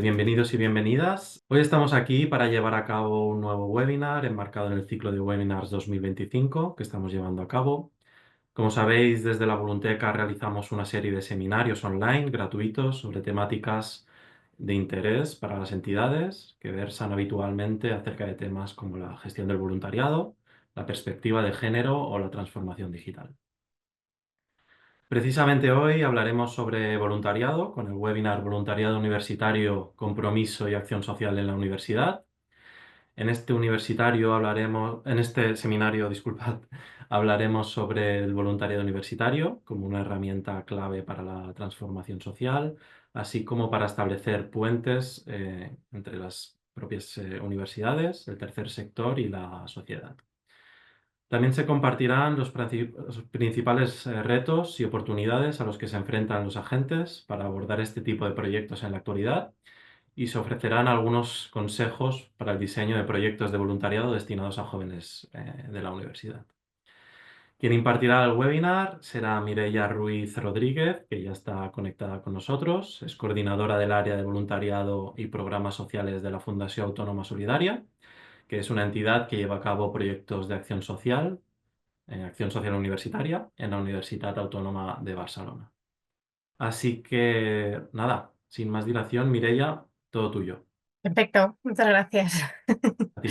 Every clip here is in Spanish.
Bienvenidos y bienvenidas. Hoy estamos aquí para llevar a cabo un nuevo webinar enmarcado en el ciclo de webinars 2025 que estamos llevando a cabo. Como sabéis, desde la Volunteca realizamos una serie de seminarios online gratuitos sobre temáticas de interés para las entidades que versan habitualmente acerca de temas como la gestión del voluntariado, la perspectiva de género o la transformación digital. Precisamente hoy hablaremos sobre voluntariado con el webinar Voluntariado Universitario, Compromiso y Acción Social en la Universidad. En este seminario, disculpad, hablaremos sobre el voluntariado universitario como una herramienta clave para la transformación social, así como para establecer puentes entre las propias universidades, el tercer sector y la sociedad. También se compartirán los principales retos y oportunidades a los que se enfrentan los agentes para abordar este tipo de proyectos en la actualidad y se ofrecerán algunos consejos para el diseño de proyectos de voluntariado destinados a jóvenes de la universidad. Quien impartirá el webinar será Mireia Ruiz Rodríguez, que ya está conectada con nosotros. Es coordinadora del área de voluntariado y programas sociales de la Fundación Autónoma Solidaria, que es una entidad que lleva a cabo proyectos de acción social universitaria en la Universitat Autónoma de Barcelona. Así que, nada, sin más dilación, Mireia, todo tuyo. Perfecto, muchas gracias. A ti.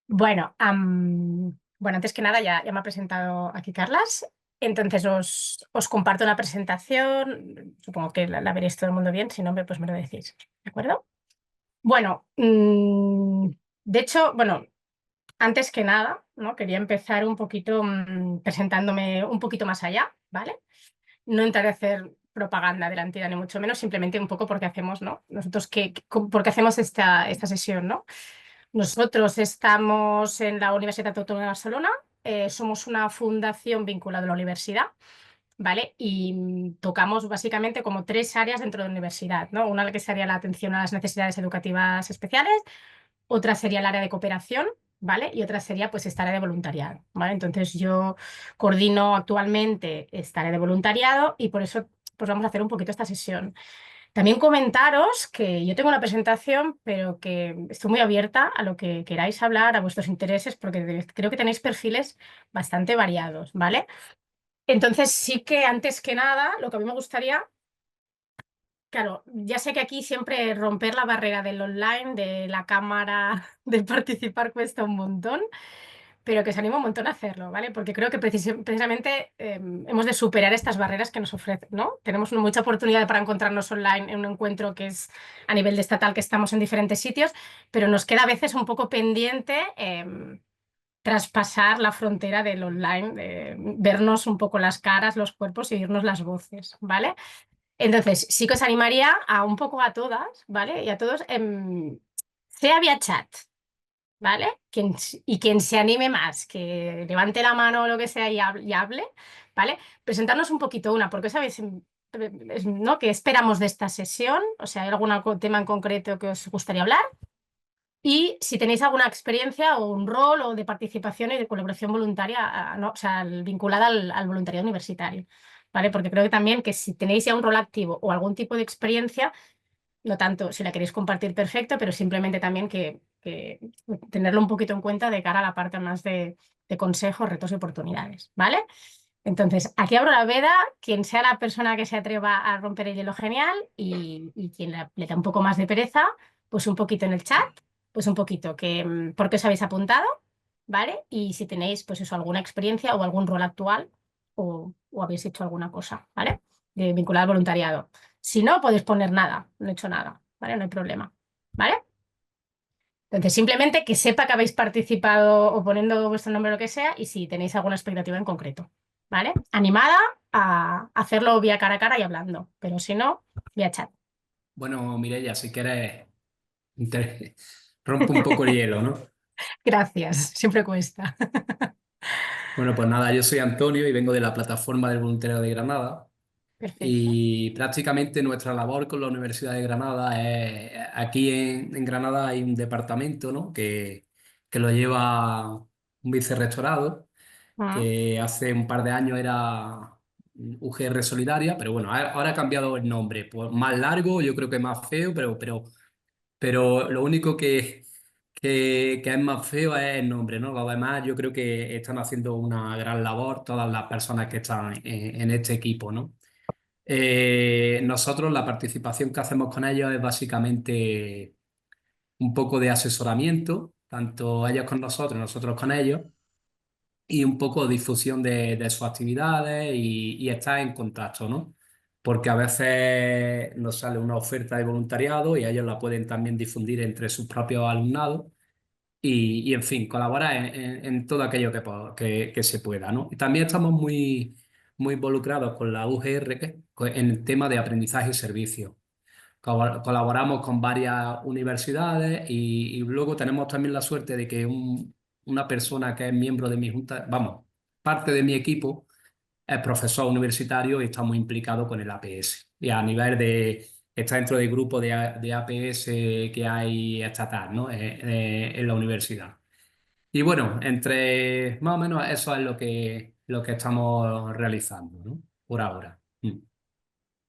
Bueno, antes que nada ya me ha presentado aquí Carlas, entonces os comparto la presentación, supongo que la veréis todo el mundo bien, si no, pues me lo decís, ¿de acuerdo? Bueno, de hecho, antes que nada, ¿no? Quería empezar un poquito presentándome un poquito más allá, ¿vale? No entraré a hacer propaganda de la entidad, ni mucho menos, simplemente un poco porque hacemos, ¿no? Nosotros, ¿por qué hacemos esta sesión, ¿no? Nosotros estamos en la Universidad Autónoma de Barcelona, somos una fundación vinculada a la universidad, ¿vale? Y tocamos básicamente como tres áreas dentro de la universidad, ¿no? Una que sería la atención a las necesidades educativas especiales, otra sería el área de cooperación, ¿vale? Y otra sería pues esta área de voluntariado, ¿vale? Entonces yo coordino actualmente esta área de voluntariado y por eso pues vamos a hacer un poquito esta sesión. También comentaros que yo tengo una presentación, pero que estoy muy abierta a lo que queráis hablar, a vuestros intereses, porque creo que tenéis perfiles bastante variados, ¿vale? Entonces sí que antes que nada, lo que a mí me gustaría, claro, ya sé que aquí siempre romper la barrera del online, de la cámara, de participar cuesta un montón, pero que os animo un montón a hacerlo, ¿vale? Porque creo que precisamente hemos de superar estas barreras que nos ofrecen, ¿no? Tenemos mucha oportunidad para encontrarnos online en un encuentro que es a nivel de estatal, que estamos en diferentes sitios, pero nos queda a veces un poco pendiente traspasar la frontera del online, de vernos un poco las caras, los cuerpos y oírnos las voces, ¿vale? Entonces, sí que os animaría a un poco a todas, ¿vale? Y a todos, sea vía chat, ¿vale? Quien se anime más, que levante la mano o lo que sea y hable, ¿vale? Presentarnos un poquito una, porque sabéis, ¿no? ¿Qué esperamos de esta sesión? O sea, ¿hay algún tema en concreto que os gustaría hablar? Y si tenéis alguna experiencia o un rol o de participación y de colaboración voluntaria, ¿no? O sea, vinculada al voluntariado universitario, ¿vale? Porque creo que también que si tenéis ya un rol activo o algún tipo de experiencia, no tanto si la queréis compartir, perfecto, pero simplemente también que tenerlo un poquito en cuenta de cara a la parte más de consejos, retos y oportunidades, ¿vale? Entonces, aquí abro la veda, quien sea la persona que se atreva a romper el hielo, genial, y quien le da un poco más de pereza, pues un poquito en el chat, pues un poquito, por qué os habéis apuntado, ¿vale? Y si tenéis, pues eso, alguna experiencia o algún rol actual o habéis hecho alguna cosa, ¿vale? Vinculada al voluntariado. Si no, podéis poner nada, no he hecho nada, ¿vale? No hay problema, ¿vale? Entonces, simplemente que sepa que habéis participado o poniendo vuestro nombre o lo que sea y si tenéis alguna expectativa en concreto, ¿vale? Animada a hacerlo vía cara a cara y hablando, pero si no, vía chat. Bueno, Mireia, si quieres, inter- rompe un poco el hielo, ¿no? Gracias, siempre cuesta. Bueno, pues nada, yo soy Antonio y vengo de la plataforma del Voluntariado de Granada Perfecto. y prácticamente nuestra labor con la Universidad de Granada es, aquí en Granada hay un departamento, ¿no? que lo lleva un vicerrectorado Mm, que hace un par de años era UGR Solidaria, pero bueno, ahora ha cambiado el nombre, pues más largo, yo creo que más feo, pero lo único que es más feo es el nombre, ¿no? Los demás yo creo que están haciendo una gran labor todas las personas que están en este equipo, ¿no? Nosotros la participación que hacemos con ellos es básicamente un poco de asesoramiento, tanto ellos con nosotros con ellos, y un poco de difusión de sus actividades y estar en contacto, ¿no? Porque a veces nos sale una oferta de voluntariado y ellos la pueden también difundir entre sus propios alumnados en fin, colaborar en todo aquello que se pueda, ¿no? Y también estamos muy involucrados con la UGR en el tema de aprendizaje y servicio. Colaboramos con varias universidades y luego tenemos también la suerte de que una persona que es miembro de mi junta, vamos, parte de mi equipo, es profesor universitario y está muy implicado con el APS. Y a nivel está dentro del grupo de APS que hay estatal, ¿no? En la universidad. Y bueno, entre más o menos eso es lo que estamos realizando, ¿no? Por ahora.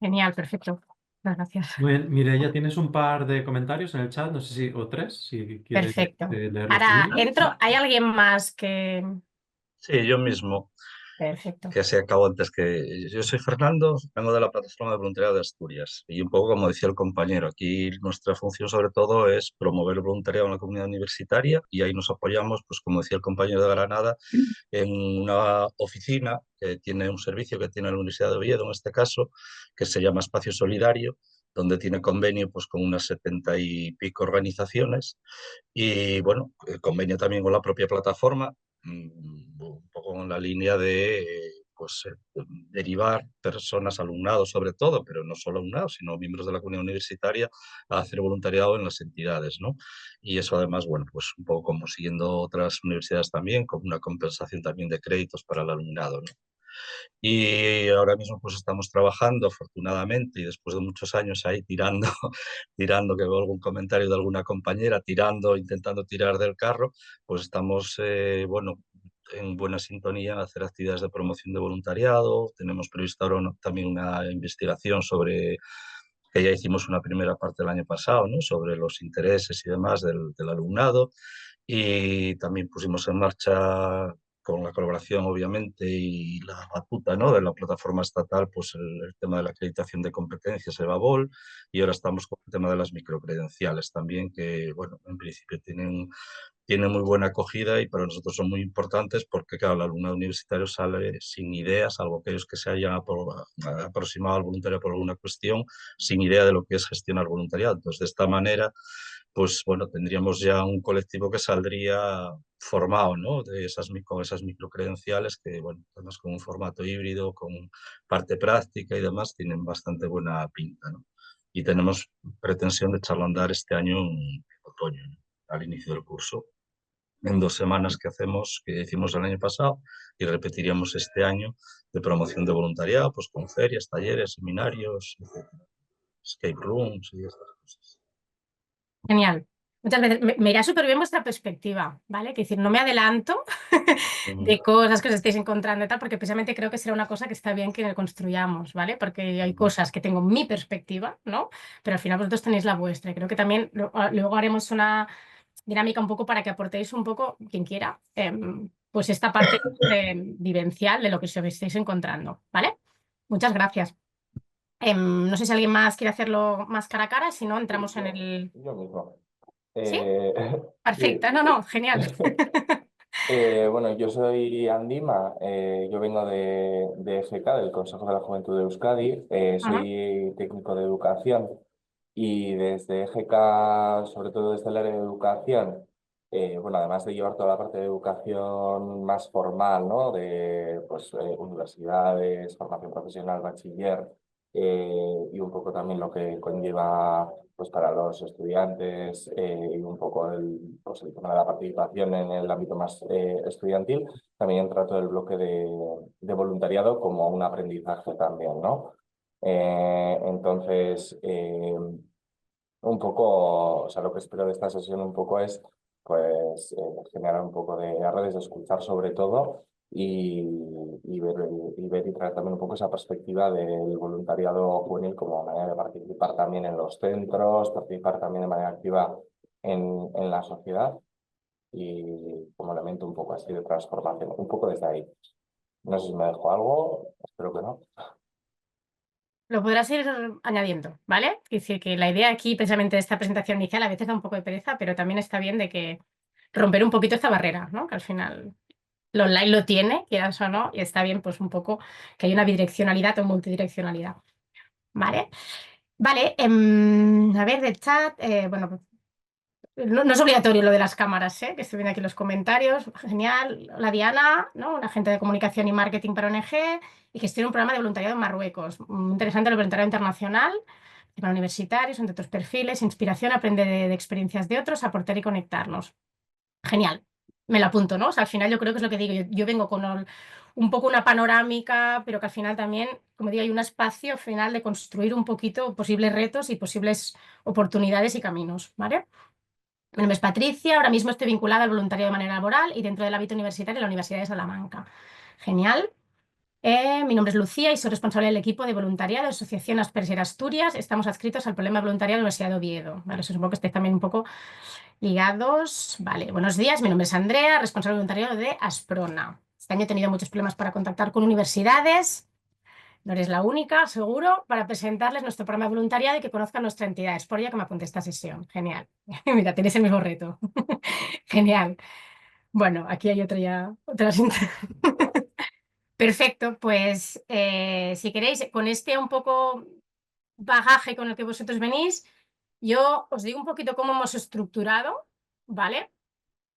Genial, perfecto. Muchas gracias. Muy bien, Mireia, tienes un par de comentarios en el chat, no sé si, o tres, si quieres Perfecto. leerlos Ahora primero. entro. ¿Hay alguien más que...? Sí, yo mismo, Perfecto. que se acabó antes que... Yo soy Fernando, vengo de la Plataforma de Voluntariado de Asturias y un poco como decía el compañero, aquí nuestra función sobre todo es promover el voluntariado en la comunidad universitaria y ahí nos apoyamos, pues como decía el compañero de Granada, en una oficina que tiene un servicio que tiene la Universidad de Oviedo en este caso, que se llama Espacio Solidario, donde tiene convenio pues, con unas 70 y pico organizaciones y bueno, convenio también con la propia plataforma, un poco en la línea de pues, derivar personas, alumnados sobre todo, pero no solo alumnados, sino miembros de la comunidad universitaria a hacer voluntariado en las entidades, ¿no? Y eso además, bueno, pues un poco como siguiendo otras universidades también, con una compensación también de créditos para el alumnado, ¿no? Y ahora mismo pues estamos trabajando, afortunadamente, y después de muchos años ahí tirando, tirando, que veo algún comentario de alguna compañera, tirando, intentando tirar del carro, pues estamos, bueno, en buena sintonía en hacer actividades de promoción de voluntariado. Tenemos previsto ahora también una investigación sobre, que ya hicimos una primera parte el año pasado, ¿no? Sobre los intereses y demás del alumnado. Y también pusimos en marcha con la colaboración, obviamente, y la batuta, ¿no? De la plataforma estatal, pues el tema de la acreditación de competencias, el EVABOL, y ahora estamos con el tema de las microcredenciales también, que, bueno, en principio tienen muy buena acogida y para nosotros son muy importantes porque, claro, el alumnado universitario sale sin ideas, salvo aquellos que se hayan aproximado al voluntariado por alguna cuestión, sin idea de lo que es gestionar voluntariado. Entonces, de esta manera, pues bueno, tendríamos ya un colectivo que saldría formado, ¿no? Con esas microcredenciales que, bueno, además con un formato híbrido, con parte práctica y demás, tienen bastante buena pinta, ¿no? Y tenemos pretensión de echarlo a andar este año en otoño, ¿no? Al inicio del curso, en 2 semanas que hacemos, que hicimos el año pasado y repetiríamos este año de promoción de voluntariado, pues con ferias, talleres, seminarios, etcétera. Escape rooms y estas cosas. Genial. Muchas veces me irá súper bien vuestra perspectiva, ¿vale? Que decir, no me adelanto de cosas que os estéis encontrando y tal, porque precisamente creo que será una cosa que está bien que construyamos, ¿vale? Porque hay cosas que tengo mi perspectiva, ¿no? Pero al final vosotros tenéis la vuestra. Y creo que también luego haremos una dinámica un poco para que aportéis un poco, quien quiera, pues esta parte vivencial de lo que os estáis encontrando, ¿vale? Muchas gracias. No sé si alguien más quiere hacerlo más cara a cara, si no, entramos en el... Yo mismo. ¿Sí? Sí. Perfecto, no, genial. Bueno, yo soy Andima, yo vengo de EGK, del Consejo de la Juventud de Euskadi, Ajá. soy técnico de educación y desde EGK, sobre todo desde el área de educación, bueno, además de llevar toda la parte de educación más formal, ¿no? De pues, universidades, formación profesional, bachiller, y un poco también lo que conlleva pues para los estudiantes y un poco pues el tema de la participación en el ámbito más estudiantil, también trato el bloque de voluntariado como un aprendizaje también, ¿no? Entonces, un poco, o sea, lo que espero de esta sesión un poco es pues generar un poco de redes de escuchar sobre todo ver y traer también un poco esa perspectiva del voluntariado juvenil como manera de participar también en los centros, participar también de manera activa en la sociedad y como elemento un poco así de transformación, un poco desde ahí. No sé si me dejo algo, espero que no. Lo podrás ir añadiendo, ¿vale? Es decir, que la idea aquí, precisamente de esta presentación inicial, a veces da un poco de pereza, pero también está bien de que romper un poquito esta barrera, ¿no? Que al final lo online lo tiene, quieras o no, y está bien pues un poco que hay una bidireccionalidad o multidireccionalidad, ¿vale? Vale, a ver, de chat, bueno, pues, no es obligatorio lo de las cámaras, ¿eh? Que estoy viendo aquí los comentarios. Genial. Hola Diana, ¿no? Una agente de comunicación y marketing para ONG y gestiona un programa de voluntariado en Marruecos. Muy interesante el voluntariado internacional para universitarios, entre otros perfiles, inspiración, aprender de experiencias de otros, aportar y conectarnos. Genial. Me lo apunto, ¿no? O sea, al final yo creo que es lo que digo. Yo vengo con un poco una panorámica, pero que al final también, como digo, hay un espacio final de construir un poquito posibles retos y posibles oportunidades y caminos, ¿vale? Mi nombre es Patricia, ahora mismo estoy vinculada al voluntariado de manera laboral y dentro del ámbito universitario en la Universidad de Salamanca. Genial. Mi nombre es Lucía y soy responsable del equipo de voluntariado de Asociación Asperger Asturias. Estamos adscritos al problema voluntariado de la Universidad de Oviedo. Vale, supongo que estéis también un poco ligados. Vale, buenos días. Mi nombre es Andrea, responsable de voluntariado de Asprona. Este año he tenido muchos problemas para contactar con universidades. No eres la única, seguro, para presentarles nuestro programa de voluntariado y que conozcan nuestra entidad. Es por ello que me apunté a esta sesión. Genial. Mira, tenéis el mismo reto. Genial. Bueno, aquí hay otra ya. Perfecto, pues si queréis, con este un poco bagaje con el que vosotros venís, yo os digo un poquito cómo hemos estructurado, ¿vale?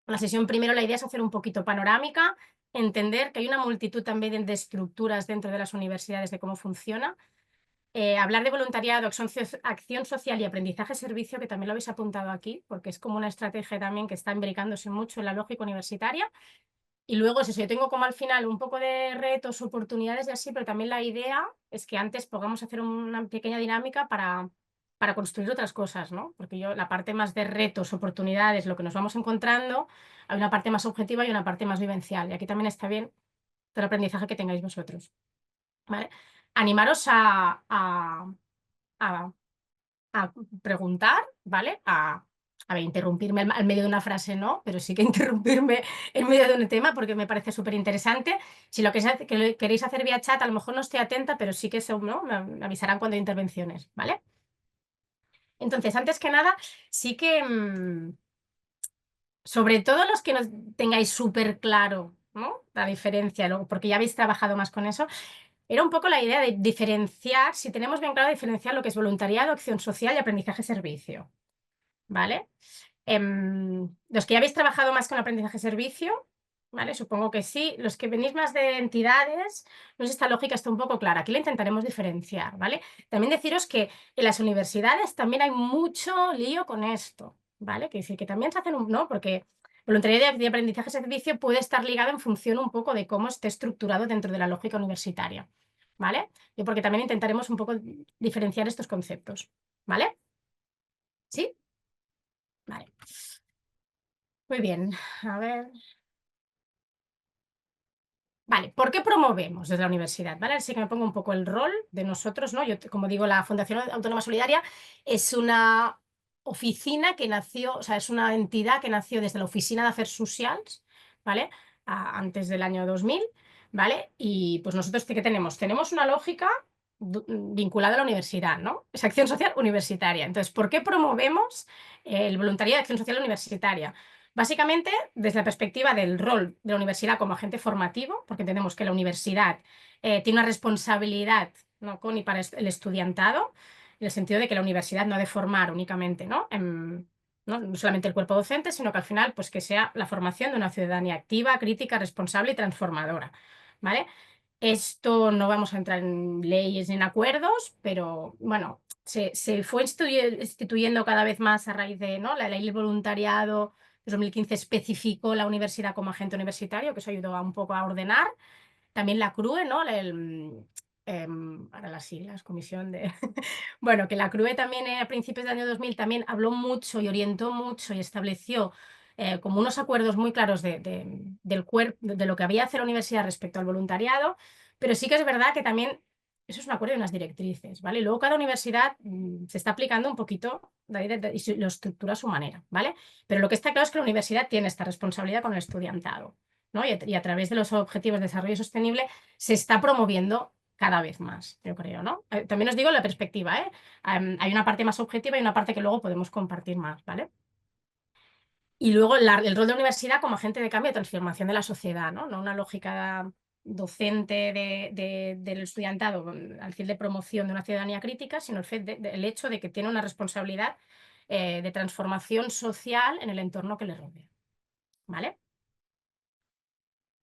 La sesión primero, la idea es hacer un poquito panorámica, entender que hay una multitud también de estructuras dentro de las universidades de cómo funciona. Hablar de voluntariado, acción social y aprendizaje-servicio, que también lo habéis apuntado aquí, porque es como una estrategia también que está imbricándose mucho en la lógica universitaria. Y luego es eso, yo tengo como al final un poco de retos, oportunidades y así, pero también la idea es que antes podamos hacer una pequeña dinámica para construir otras cosas, ¿no? Porque yo la parte más de retos, oportunidades, lo que nos vamos encontrando, hay una parte más objetiva y una parte más vivencial. Y aquí también está bien todo el aprendizaje que tengáis vosotros, ¿vale? Animaros a preguntar, ¿vale? A ver, interrumpirme al medio de una frase no, pero sí que interrumpirme en medio de un tema porque me parece súper interesante. Si lo que queréis hacer vía chat, a lo mejor no estoy atenta, pero sí que ¿no? me avisarán cuando hay intervenciones, ¿vale? Entonces, antes que nada, sí que, sobre todo los que no tengáis súper claro, ¿no? La diferencia, porque ya habéis trabajado más con eso, era un poco la idea de diferenciar, si tenemos bien claro, diferenciar lo que es voluntariado, acción social y aprendizaje-servicio. ¿Vale? Los que ya habéis trabajado más con aprendizaje-servicio, ¿vale? Supongo que sí. Los que venís más de entidades, no sé, esta lógica está un poco clara. Aquí la intentaremos diferenciar, ¿vale? También deciros que en las universidades también hay mucho lío con esto, ¿vale? Que decir que también se hacen ¿no? Porque voluntariado de aprendizaje-servicio puede estar ligado en función un poco de cómo esté estructurado dentro de la lógica universitaria, ¿vale? Y porque también intentaremos un poco diferenciar estos conceptos, ¿vale? ¿Sí? Vale. Muy bien, a ver. Vale, ¿por qué promovemos desde la universidad? ¿Vale? Así que me pongo un poco el rol de nosotros, ¿no? Yo, como digo, la Fundación Autónoma Solidaria es una oficina que nació, o sea, es una entidad que nació desde la Oficina de Afers Socials, ¿vale? Antes del año 2000, ¿vale? Y pues nosotros, ¿qué tenemos? Tenemos una lógica vinculada a la universidad, ¿no? Es acción social universitaria. Entonces, ¿por qué promovemos el voluntariado de acción social universitaria? Básicamente, desde la perspectiva del rol de la universidad como agente formativo, porque entendemos que la universidad tiene una responsabilidad, ¿no? con y para el estudiantado, en el sentido de que la universidad no ha de formar únicamente, ¿no? No solamente el cuerpo docente, sino que al final pues, que sea la formación de una ciudadanía activa, crítica, responsable y transformadora, ¿vale? Esto no vamos a entrar en leyes ni en acuerdos, pero bueno, se fue instituyendo cada vez más a raíz de ¿no? la ley del voluntariado. 2015 especificó la universidad como agente universitario, que eso ayudó un poco a ordenar. También la CRUE, ¿no? Ahora las siglas, comisión de... bueno, que la CRUE también a principios del año 2000 también habló mucho y orientó mucho y estableció como unos acuerdos muy claros de lo que había que hacer la universidad respecto al voluntariado, pero sí que es verdad que también eso es un acuerdo y unas directrices, ¿vale? Y luego cada universidad se está aplicando un poquito y lo estructura a su manera, ¿vale? Pero lo que está claro es que la universidad tiene esta responsabilidad con el estudiantado, ¿no? Y a través de los objetivos de desarrollo sostenible se está promoviendo cada vez más, yo creo, ¿no? También os digo la perspectiva, ¿eh? Hay una parte más objetiva y una parte que luego podemos compartir más, ¿vale? Y luego el rol de la universidad como agente de cambio y transformación de la sociedad, ¿no? No una lógica docente del estudiantado al fin de promoción de una ciudadanía crítica, sino el hecho de que tiene una responsabilidad de transformación social en el entorno que le rodea, ¿vale?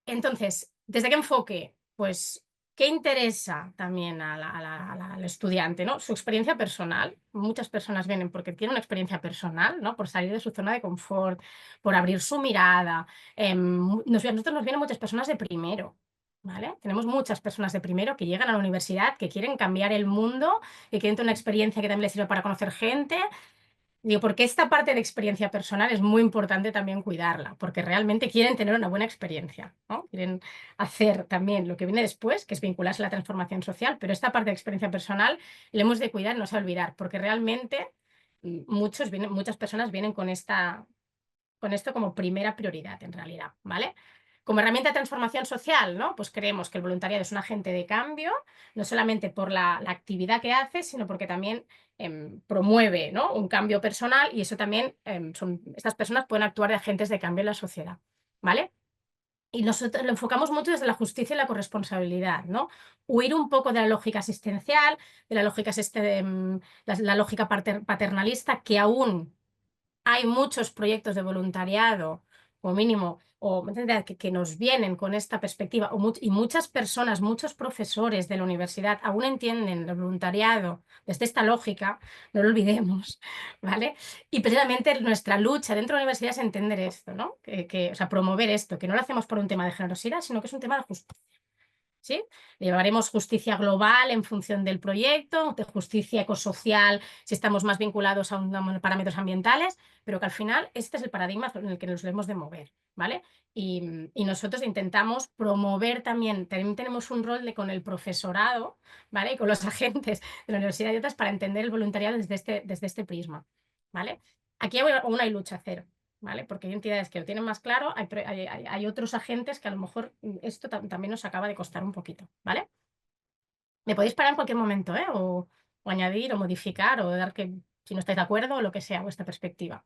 Entonces, ¿desde qué enfoque? Pues, ¿qué interesa también al estudiante, ¿no? Su experiencia personal. Muchas personas vienen porque tienen una experiencia personal, ¿no? Por salir de su zona de confort, por abrir su mirada. Nosotros nos vienen muchas personas de primero, ¿vale? Tenemos muchas personas de primero que llegan a la universidad, que quieren cambiar el mundo, que quieren tener una experiencia que también les sirva para conocer gente. Digo, porque esta parte de experiencia personal es muy importante también cuidarla, porque realmente quieren tener una buena experiencia, ¿no? Quieren hacer también lo que viene después, que es vincularse a la transformación social, pero esta parte de experiencia personal la hemos de cuidar, no se va a olvidar, porque realmente muchas personas vienen con esto como primera prioridad, en realidad, ¿vale? Como herramienta de transformación social, ¿no? Pues creemos que el voluntariado es un agente de cambio, no solamente por la actividad que hace, sino porque también promueve, ¿no? Un cambio personal y eso también, estas personas pueden actuar de agentes de cambio en la sociedad, ¿vale? Y nosotros lo enfocamos mucho desde la justicia y la corresponsabilidad, ¿no? Huir un poco de la lógica asistencial, de la lógica, la lógica paternalista, que aún hay muchos proyectos de voluntariado, o mínimo, que nos vienen con esta perspectiva, y muchas personas, muchos profesores de la universidad aún entienden el voluntariado desde esta lógica, no lo olvidemos, ¿vale? Y precisamente nuestra lucha dentro de la universidad es entender esto, ¿no? O sea, promover esto, que no lo hacemos por un tema de generosidad, sino que es un tema de justicia. ¿Sí? Llevaremos justicia global en función del proyecto, de justicia ecosocial si estamos más vinculados a parámetros ambientales, pero que al final este es el paradigma en el que nos debemos de mover, ¿vale? Y nosotros intentamos promover también tenemos un rol con el profesorado, ¿vale? Y con los agentes de la universidad y otras para entender el voluntariado desde este prisma, ¿vale? Aquí aún hay lucha cero, ¿vale? Porque hay entidades que lo tienen más claro, hay otros agentes que a lo mejor esto también nos acaba de costar un poquito, ¿vale? Me podéis parar en cualquier momento, ¿eh? O añadir o modificar o dar que, si no estáis de acuerdo o lo que sea, vuestra perspectiva.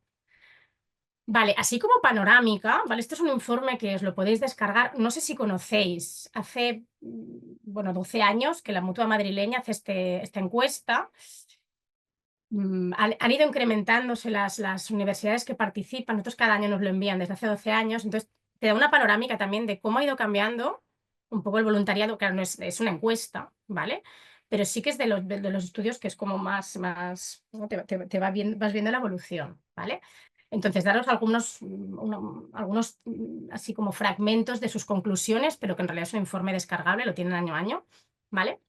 Vale, así como panorámica, ¿vale? Este es un informe que os lo podéis descargar. No sé si conocéis, hace, bueno, 12 años que la Mutua Madrileña hace esta encuesta. Han ido incrementándose las universidades que participan, nosotros cada año nos lo envían desde hace 12 años, entonces te da una panorámica también de cómo ha ido cambiando un poco el voluntariado, claro, no es una encuesta, ¿vale? Pero sí que es de los estudios que es como más ¿no? Vas viendo la evolución, ¿vale? Entonces, daros algunos así como fragmentos de sus conclusiones, pero que en realidad es un informe descargable, lo tienen año a año, ¿vale?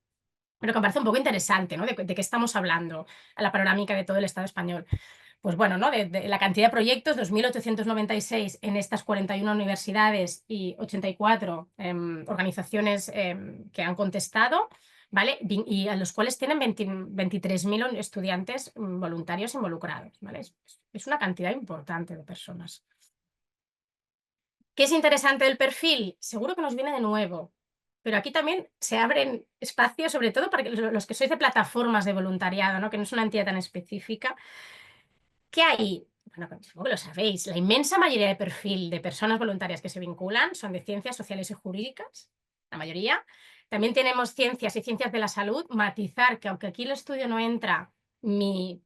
Pero que me parece un poco interesante, ¿no? ¿De qué estamos hablando? A la panorámica de todo el Estado español. Pues bueno, ¿no? De la cantidad de proyectos, 2.896 en estas 41 universidades y 84 organizaciones que han contestado, ¿vale? Y a los cuales tienen 23.000 estudiantes voluntarios involucrados, ¿vale? Es una cantidad importante de personas. ¿Qué es interesante del perfil? Seguro que nos viene de nuevo. Pero aquí también se abren espacios, sobre todo para los que sois de plataformas de voluntariado, ¿no? Que no es una entidad tan específica. ¿Qué hay? Bueno, supongo que lo sabéis. La inmensa mayoría de perfil de personas voluntarias que se vinculan son de ciencias sociales y jurídicas, la mayoría. También tenemos ciencias y ciencias de la salud. Matizar que aunque aquí el estudio no entra, mi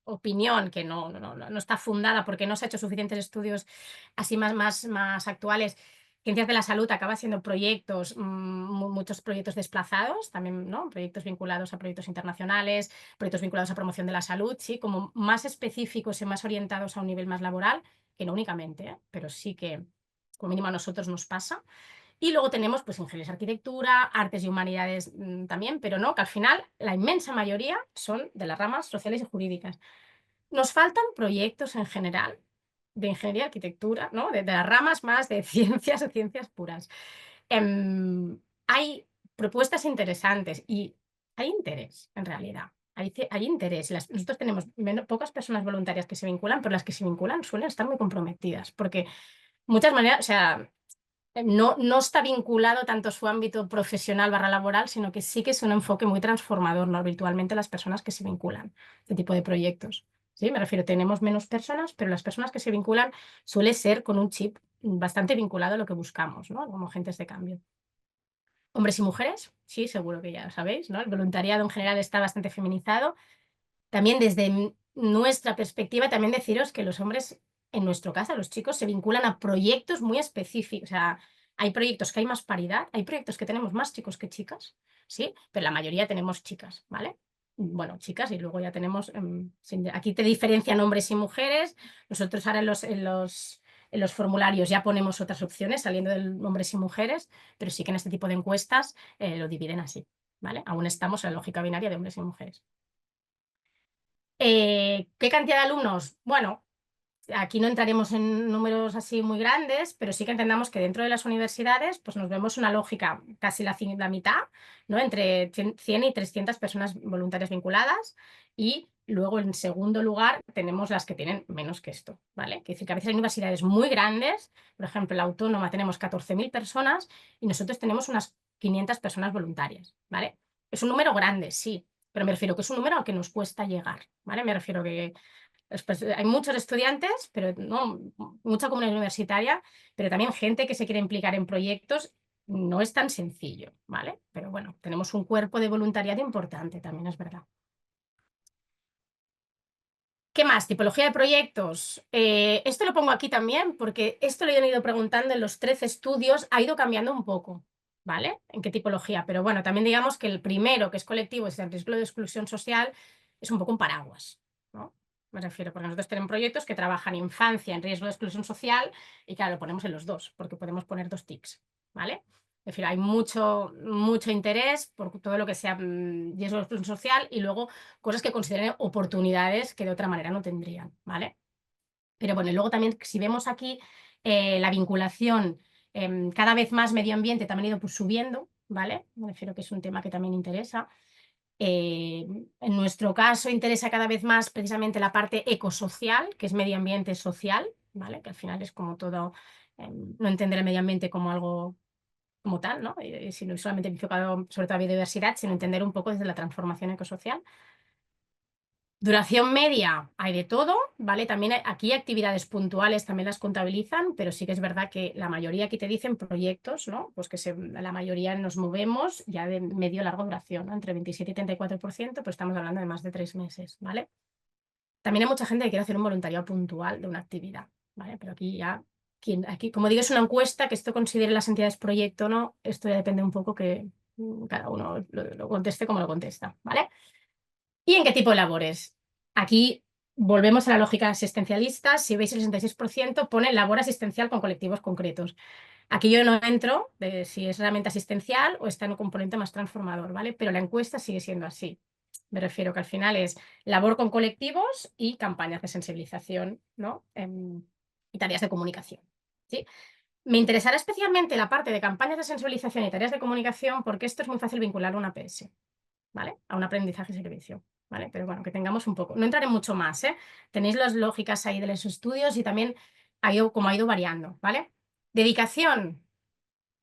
opinión, que no está fundada porque no se ha hecho suficientes estudios así más actuales. Ciencias de la salud acaba siendo proyectos, muchos proyectos desplazados, también, ¿no? Proyectos vinculados a proyectos internacionales, proyectos vinculados a promoción de la salud, sí, como más específicos y más orientados a un nivel más laboral, que no únicamente, ¿eh? Pero sí que como mínimo a nosotros nos pasa. Y luego tenemos pues ingeniería, arquitectura, artes y humanidades también, pero no, que al final la inmensa mayoría son de las ramas sociales y jurídicas. Nos faltan proyectos en general, de ingeniería, arquitectura, ¿no? De las ramas más de ciencias o ciencias puras. Hay propuestas interesantes y hay interés, en realidad. Hay interés. Nosotros tenemos pocas personas voluntarias que se vinculan, pero las que se vinculan suelen estar muy comprometidas, porque muchas maneras, o sea, no está vinculado tanto su ámbito profesional / laboral, sino que sí que es un enfoque muy transformador, ¿no? Virtualmente las personas que se vinculan a este tipo de proyectos. ¿Sí? Me refiero, tenemos menos personas, pero las personas que se vinculan suele ser con un chip bastante vinculado a lo que buscamos, ¿no? Como agentes de cambio. Hombres y mujeres, sí, seguro que ya lo sabéis, ¿no? El voluntariado en general está bastante feminizado. También desde nuestra perspectiva, también deciros que los hombres, en nuestro caso, los chicos, se vinculan a proyectos muy específicos. O sea, hay proyectos que hay más paridad, hay proyectos que tenemos más chicos que chicas, ¿sí? Pero la mayoría tenemos chicas, ¿vale? Bueno, chicas, y luego ya tenemos, aquí te diferencian hombres y mujeres. Nosotros ahora en los formularios ya ponemos otras opciones saliendo de hombres y mujeres, pero sí que en este tipo de encuestas lo dividen así, ¿vale? Aún estamos en la lógica binaria de hombres y mujeres. ¿Qué cantidad de alumnos? Bueno, aquí no entraremos en números así muy grandes, pero sí que entendamos que dentro de las universidades pues nos vemos una lógica casi la mitad, ¿no? Entre 100 y 300 personas voluntarias vinculadas, y luego en segundo lugar tenemos las que tienen menos que esto, ¿vale? Quiere decir que a veces hay universidades muy grandes, por ejemplo, en la Autónoma tenemos 14.000 personas y nosotros tenemos unas 500 personas voluntarias, ¿vale? Es un número grande, sí, pero me refiero que es un número al que nos cuesta llegar, ¿vale? Me refiero que hay muchos estudiantes, pero no, mucha comunidad universitaria, pero también gente que se quiere implicar en proyectos. No es tan sencillo, ¿vale? Pero bueno, tenemos un cuerpo de voluntariado importante, también es verdad. ¿Qué más? Tipología de proyectos. Esto lo pongo aquí también porque esto lo he ido preguntando en los 13 estudios, ha ido cambiando un poco, ¿vale? ¿En qué tipología? Pero bueno, también digamos que el primero, que es colectivo, es el riesgo de exclusión social, es un poco un paraguas, ¿no? Me refiero, porque nosotros tenemos proyectos que trabajan infancia en riesgo de exclusión social y claro, lo ponemos en los dos, porque podemos poner 2 tics, ¿vale? Es decir, hay mucho interés por todo lo que sea riesgo de exclusión social y luego cosas que consideren oportunidades que de otra manera no tendrían, ¿vale? Pero bueno, y luego también si vemos aquí la vinculación cada vez más medio ambiente también ha ido pues, subiendo, ¿vale? Me refiero que es un tema que también interesa. En nuestro caso interesa cada vez más precisamente la parte ecosocial, que es medio ambiente social, ¿vale? Que al final es como todo, no entender el medio ambiente como algo como tal, ¿no? Sino solamente enfocado sobre todo a biodiversidad, sino entender un poco desde la transformación ecosocial. Duración media, hay de todo, ¿vale? También aquí actividades puntuales también las contabilizan, pero sí que es verdad que la mayoría aquí te dicen proyectos, ¿no? Pues que la mayoría nos movemos ya de medio largo duración, ¿no? Entre 27 y 34%, pues estamos hablando de más de 3 meses, ¿vale? También hay mucha gente que quiere hacer un voluntariado puntual de una actividad, ¿vale? Pero aquí ya, aquí, como digo, es una encuesta, que esto considere las entidades proyecto o no, esto ya depende un poco que cada uno lo conteste como lo contesta, ¿vale? ¿Y en qué tipo de labores? Aquí volvemos a la lógica asistencialista. Si veis el 66% pone labor asistencial con colectivos concretos. Aquí yo no entro de si es realmente asistencial o está en un componente más transformador, ¿vale? Pero la encuesta sigue siendo así. Me refiero que al final es labor con colectivos y campañas de sensibilización, ¿no? Y tareas de comunicación, ¿sí? Me interesará especialmente la parte de campañas de sensibilización y tareas de comunicación porque esto es muy fácil vincular a un APS, ¿vale? A un aprendizaje y servicio, ¿vale? Pero bueno, que tengamos un poco. No entraré mucho más, ¿eh? Tenéis las lógicas ahí de los estudios y también como ha ido variando, ¿vale? Dedicación,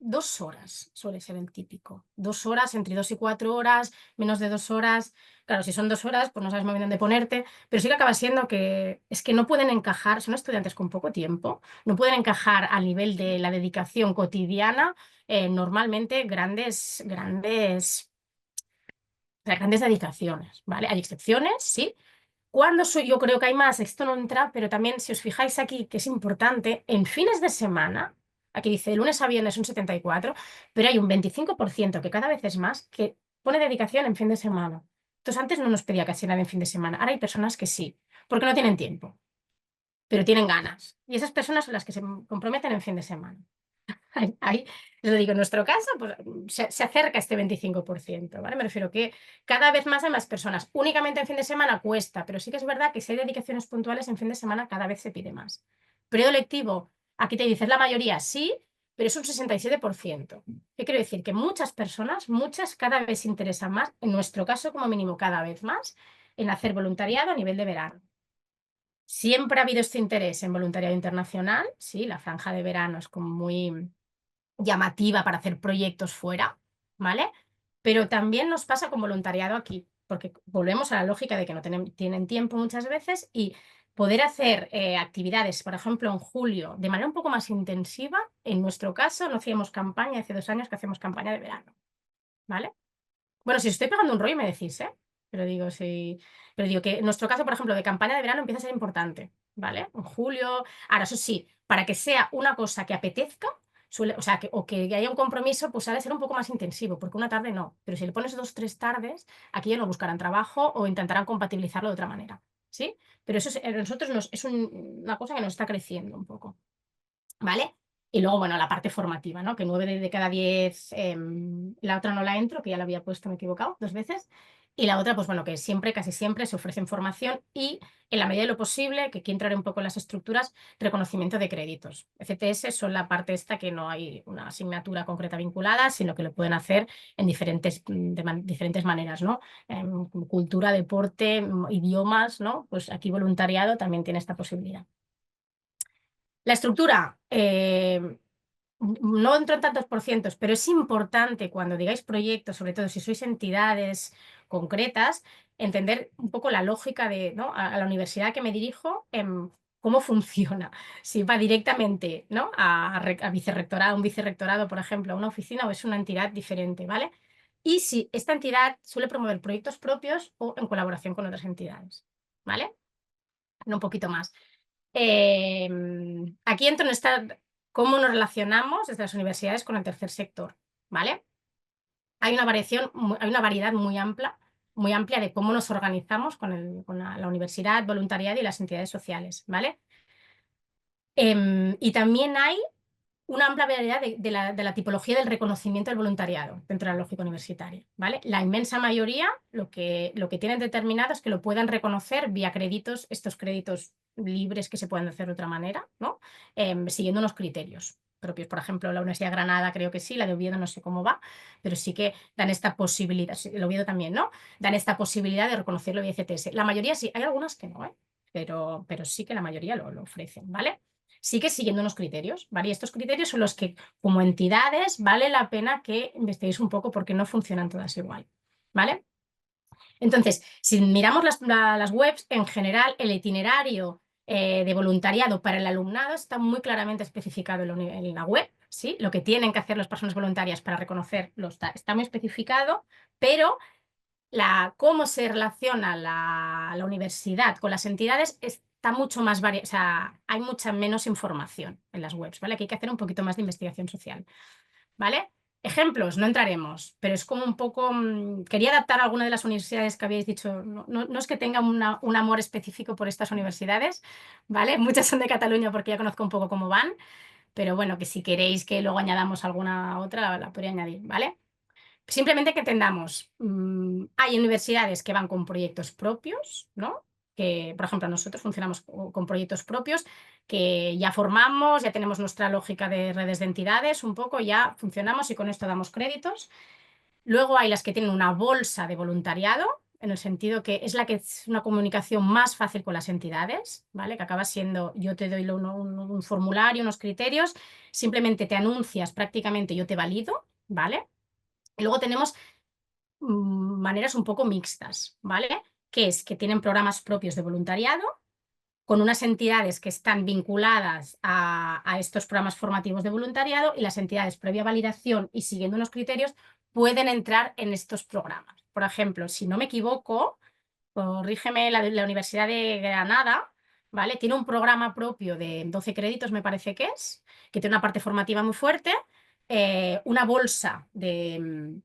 2 horas suele ser el típico. 2 horas, entre 2 y 4 horas, menos de 2 horas. Claro, si son 2 horas, pues no sabes muy bien dónde ponerte, pero sí que acaba siendo que es que no pueden encajar, son estudiantes con poco tiempo, no pueden encajar al nivel de la dedicación cotidiana normalmente grandes dedicaciones, ¿vale? Hay excepciones, sí. ¿Cuándo yo creo que hay más? Esto no entra, pero también si os fijáis aquí, que es importante, en fines de semana, aquí dice de lunes a viernes un 74, pero hay un 25% que cada vez es más, que pone dedicación en fin de semana. Entonces antes no nos pedía casi nada en fin de semana, ahora hay personas que sí, porque no tienen tiempo, pero tienen ganas. Y esas personas son las que se comprometen en fin de semana. Ahí, os lo digo, en nuestro caso, pues, se acerca este 25%, ¿vale? Me refiero que cada vez más hay más personas. Únicamente en fin de semana cuesta, pero sí que es verdad que si hay dedicaciones puntuales en fin de semana cada vez se pide más, Periodo lectivo, aquí te dices la mayoría sí, pero es un 67%. ¿Qué quiero decir? Que muchas personas, muchas cada vez se interesan más, en nuestro caso como mínimo cada vez más, en hacer voluntariado a nivel de verano. Siempre ha habido este interés en voluntariado internacional, sí, la franja de verano es como muy llamativa para hacer proyectos fuera, ¿vale? Pero también nos pasa con voluntariado aquí, porque volvemos a la lógica de que no tienen tiempo muchas veces y poder hacer actividades, por ejemplo, en julio, de manera un poco más intensiva, en nuestro caso no hacíamos campaña, hace 2 años que hacemos campaña de verano, ¿vale? Bueno, si os estoy pegando un rollo me decís, ¿eh? Pero digo, sí, pero digo que en nuestro caso, por ejemplo, de campaña de verano empieza a ser importante, ¿vale? En julio, ahora eso sí, para que sea una cosa que apetezca, o sea, o que haya un compromiso, pues ha de ser un poco más intensivo, porque una tarde no. Pero si le pones 2, 3 tardes, aquí ya no buscarán trabajo o intentarán compatibilizarlo de otra manera, ¿sí? Pero eso nosotros es una cosa que nos está creciendo un poco, ¿vale? Y luego, bueno, la parte formativa, ¿no? Que 9 de cada 10, la otra no la entro, que ya la había puesto, me he equivocado 2 veces. Y la otra, pues bueno, que siempre, casi siempre se ofrece formación y, en la medida de lo posible, que aquí entraré un poco en las estructuras, reconocimiento de créditos. ECTS son la parte esta que no hay una asignatura concreta vinculada, sino que lo pueden hacer en diferentes maneras, ¿no? Cultura, deporte, idiomas, ¿no? Pues aquí voluntariado también tiene esta posibilidad. La estructura, no entro en tantos porcientos, pero es importante cuando digáis proyectos, sobre todo si sois entidades concretas, entender un poco la lógica de, ¿no? a la universidad que me dirijo, cómo funciona. Si va directamente, ¿no? a vicerrectorado, un vicerrectorado, por ejemplo, a una oficina, o es una entidad diferente, ¿vale? Y si esta entidad suele promover proyectos propios o en colaboración con otras entidades, ¿vale? Un poquito más. Aquí entro en cómo nos relacionamos desde las universidades con el tercer sector, ¿vale? Hay una variedad muy amplia de cómo nos organizamos con la universidad, voluntariado y las entidades sociales, ¿vale? Y también hay una amplia variedad de la tipología del reconocimiento del voluntariado dentro de la lógica universitaria, ¿vale? La inmensa mayoría lo que tienen determinado es que lo puedan reconocer vía créditos, estos créditos libres que se pueden hacer de otra manera, ¿no? Siguiendo unos criterios propios. Por ejemplo, la Universidad de Granada creo que sí, la de Oviedo no sé cómo va, pero sí que dan esta posibilidad, el Oviedo también, ¿no? Dan esta posibilidad de reconocerlo vía ECTS. La mayoría sí, hay algunas que no, ¿eh? Pero sí que la mayoría lo ofrecen, ¿vale? Sigue siguiendo unos criterios, ¿vale? Y estos criterios son los que, como entidades, vale la pena que investiguéis un poco porque no funcionan todas igual, ¿vale? Entonces, si miramos las webs, en general, el itinerario de voluntariado para el alumnado está muy claramente especificado en la web, ¿sí? Lo que tienen que hacer las personas voluntarias para reconocerlo está muy especificado, pero cómo se relaciona la universidad con las entidades está mucho más variada, o sea, hay mucha menos información en las webs, ¿vale? Aquí hay que hacer un poquito más de investigación social, ¿vale? Ejemplos, no entraremos, pero es como un poco, quería adaptar a alguna de las universidades que habéis dicho, no es que tenga un amor específico por estas universidades, ¿vale? Muchas son de Cataluña porque ya conozco un poco cómo van, pero bueno, que si queréis que luego añadamos alguna otra, la podría añadir, ¿vale? Simplemente que entendamos, hay universidades que van con proyectos propios, ¿no? Que, por ejemplo, nosotros funcionamos con proyectos propios que ya formamos, ya tenemos nuestra lógica de redes de entidades, un poco ya funcionamos y con esto damos créditos. Luego hay las que tienen una bolsa de voluntariado, en el sentido que es la que es una comunicación más fácil con las entidades, ¿vale? Que acaba siendo, yo te doy un formulario, unos criterios, simplemente te anuncias prácticamente, yo te valido, ¿vale? Y luego tenemos maneras un poco mixtas, ¿vale? Que es que tienen programas propios de voluntariado con unas entidades que están vinculadas a estos programas formativos de voluntariado y las entidades previa validación y siguiendo unos criterios pueden entrar en estos programas. Por ejemplo, si no me equivoco, corrígeme, la Universidad de Granada, ¿vale? Tiene un programa propio de 12 créditos, me parece que tiene una parte formativa muy fuerte, una bolsa de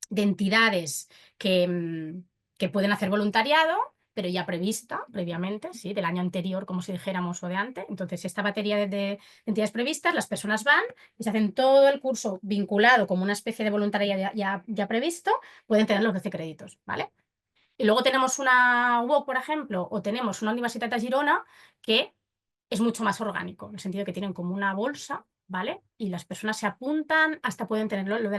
entidades que pueden hacer voluntariado, pero ya prevista previamente, ¿sí? Del año anterior, como si dijéramos, o de antes. Entonces, esta batería de entidades previstas, las personas van y se hacen todo el curso vinculado como una especie de voluntariado ya previsto, pueden tener los 12 créditos, ¿vale? Y luego tenemos una UOC, por ejemplo, o tenemos una Universitat de Girona que es mucho más orgánico, en el sentido que tienen como una bolsa, ¿vale? Y las personas se apuntan, hasta pueden tener lo de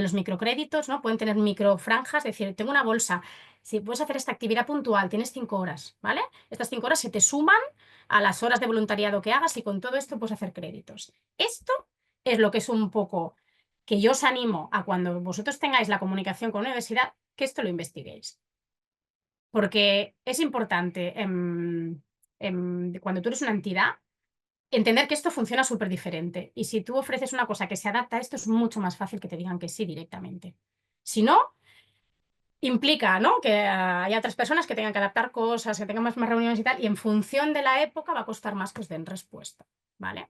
los microcréditos, ¿no? Pueden tener microfranjas, es decir, tengo una bolsa, si puedes hacer esta actividad puntual, tienes 5 horas, ¿vale? Estas 5 horas se te suman a las horas de voluntariado que hagas y con todo esto puedes hacer créditos. Esto es lo que es un poco que yo os animo a cuando vosotros tengáis la comunicación con la universidad, que esto lo investiguéis. Porque es importante, cuando tú eres una entidad, entender que esto funciona súper diferente. Y si tú ofreces una cosa que se adapta a esto, es mucho más fácil que te digan que sí directamente. Si no, implica, ¿no?, que haya otras personas que tengan que adaptar cosas, que tengan más reuniones y tal, y en función de la época va a costar más que os den respuesta, ¿vale?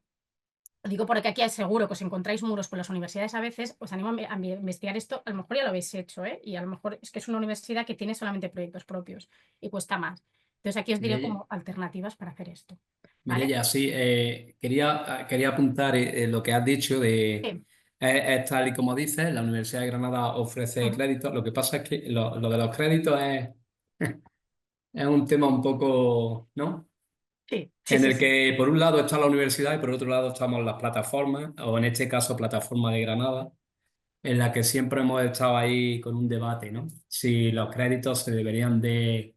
Lo digo porque aquí seguro que os encontráis muros con las universidades a veces, os animo a investigar esto, a lo mejor ya lo habéis hecho, ¿eh? Y a lo mejor es que es una universidad que tiene solamente proyectos propios y cuesta más. Entonces aquí os diré Mireia, como alternativas para hacer esto, ¿vale? Mireia, sí, quería apuntar lo que has dicho de, Sí. es tal y como dices, la Universidad de Granada ofrece Ujú. créditos. Lo que pasa es que lo de los créditos es un tema un poco, ¿no? Sí, sí, En sí, el sí. que por un lado está la universidad y por otro lado estamos las plataformas, o en este caso Plataforma de Granada, en la que siempre hemos estado ahí con un debate, ¿no? Si los créditos se deberían de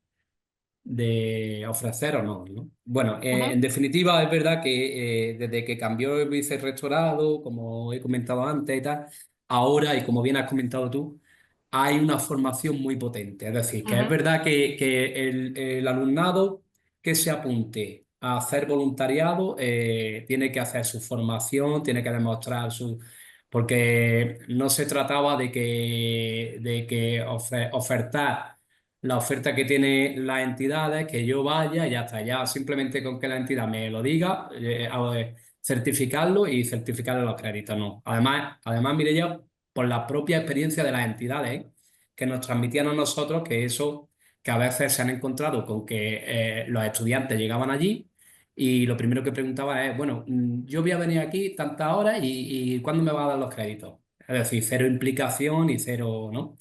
ofrecer o no, ¿no? Bueno, Ujú, en definitiva es verdad que desde que cambió el vicerrectorado, como he comentado antes y tal, ahora, y como bien has comentado tú, hay una formación muy potente. Es decir, que es ujú, verdad que el alumnado que se apunte a hacer voluntariado tiene que hacer su formación, tiene que demostrar su... Porque no se trataba de que ofertar la oferta que tienen las entidades, que yo vaya y ya está, ya simplemente con que la entidad me lo diga, certificarlo y certificarle los créditos, no. Además, Mireia, por la propia experiencia de las entidades, que nos transmitían a nosotros que eso, que a veces se han encontrado con que los estudiantes llegaban allí y lo primero que preguntaban es, bueno, yo voy a venir aquí tantas horas y ¿cuándo me va a dar los créditos? Es decir, cero implicación y cero, ¿no?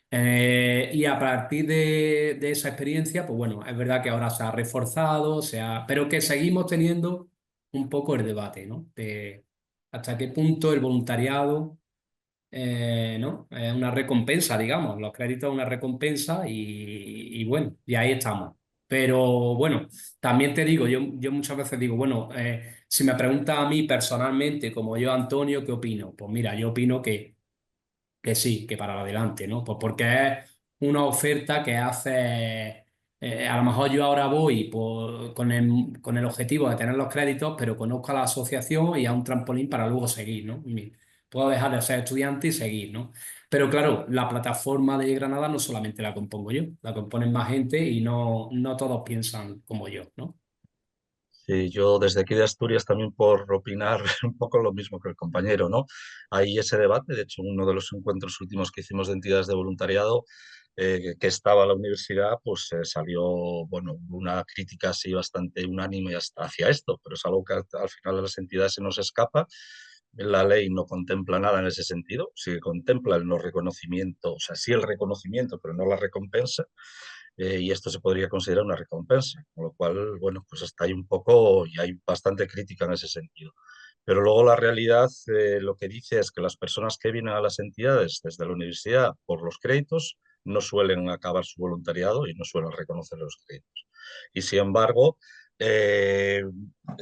Y a partir de esa experiencia, pues bueno, es verdad que ahora se ha reforzado, pero que seguimos teniendo un poco el debate, ¿no? De hasta qué punto el voluntariado, ¿no? Es una recompensa, digamos, los créditos es una recompensa y bueno, y ahí estamos. Pero bueno, también te digo, yo muchas veces digo, bueno, si me preguntas a mí personalmente, como yo, Antonio, ¿qué opino? Pues mira, yo opino que sí, que para adelante, ¿no? Pues porque es una oferta que hace, a lo mejor yo ahora voy con el objetivo de tener los créditos, pero conozco a la asociación y a un trampolín para luego seguir, ¿no? Puedo dejar de ser estudiante y seguir, ¿no? Pero claro, la plataforma de Granada no solamente la compongo yo, la componen más gente y no todos piensan como yo, ¿no? Sí, yo desde aquí de Asturias también por opinar un poco lo mismo que el compañero, ¿no? Hay ese debate, de hecho, uno de los encuentros últimos que hicimos de entidades de voluntariado, que estaba la universidad, pues salió, bueno, una crítica así bastante unánime hacia esto, pero es algo que al final a las entidades se nos escapa. La ley no contempla nada en ese sentido, sí contempla el no reconocimiento, o sea, sí el reconocimiento, pero no la recompensa, y esto se podría considerar una recompensa, con lo cual, bueno, pues está ahí un poco y hay bastante crítica en ese sentido. Pero luego la realidad lo que dice es que las personas que vienen a las entidades desde la universidad por los créditos no suelen acabar su voluntariado y no suelen reconocer los créditos. Y sin embargo, eh,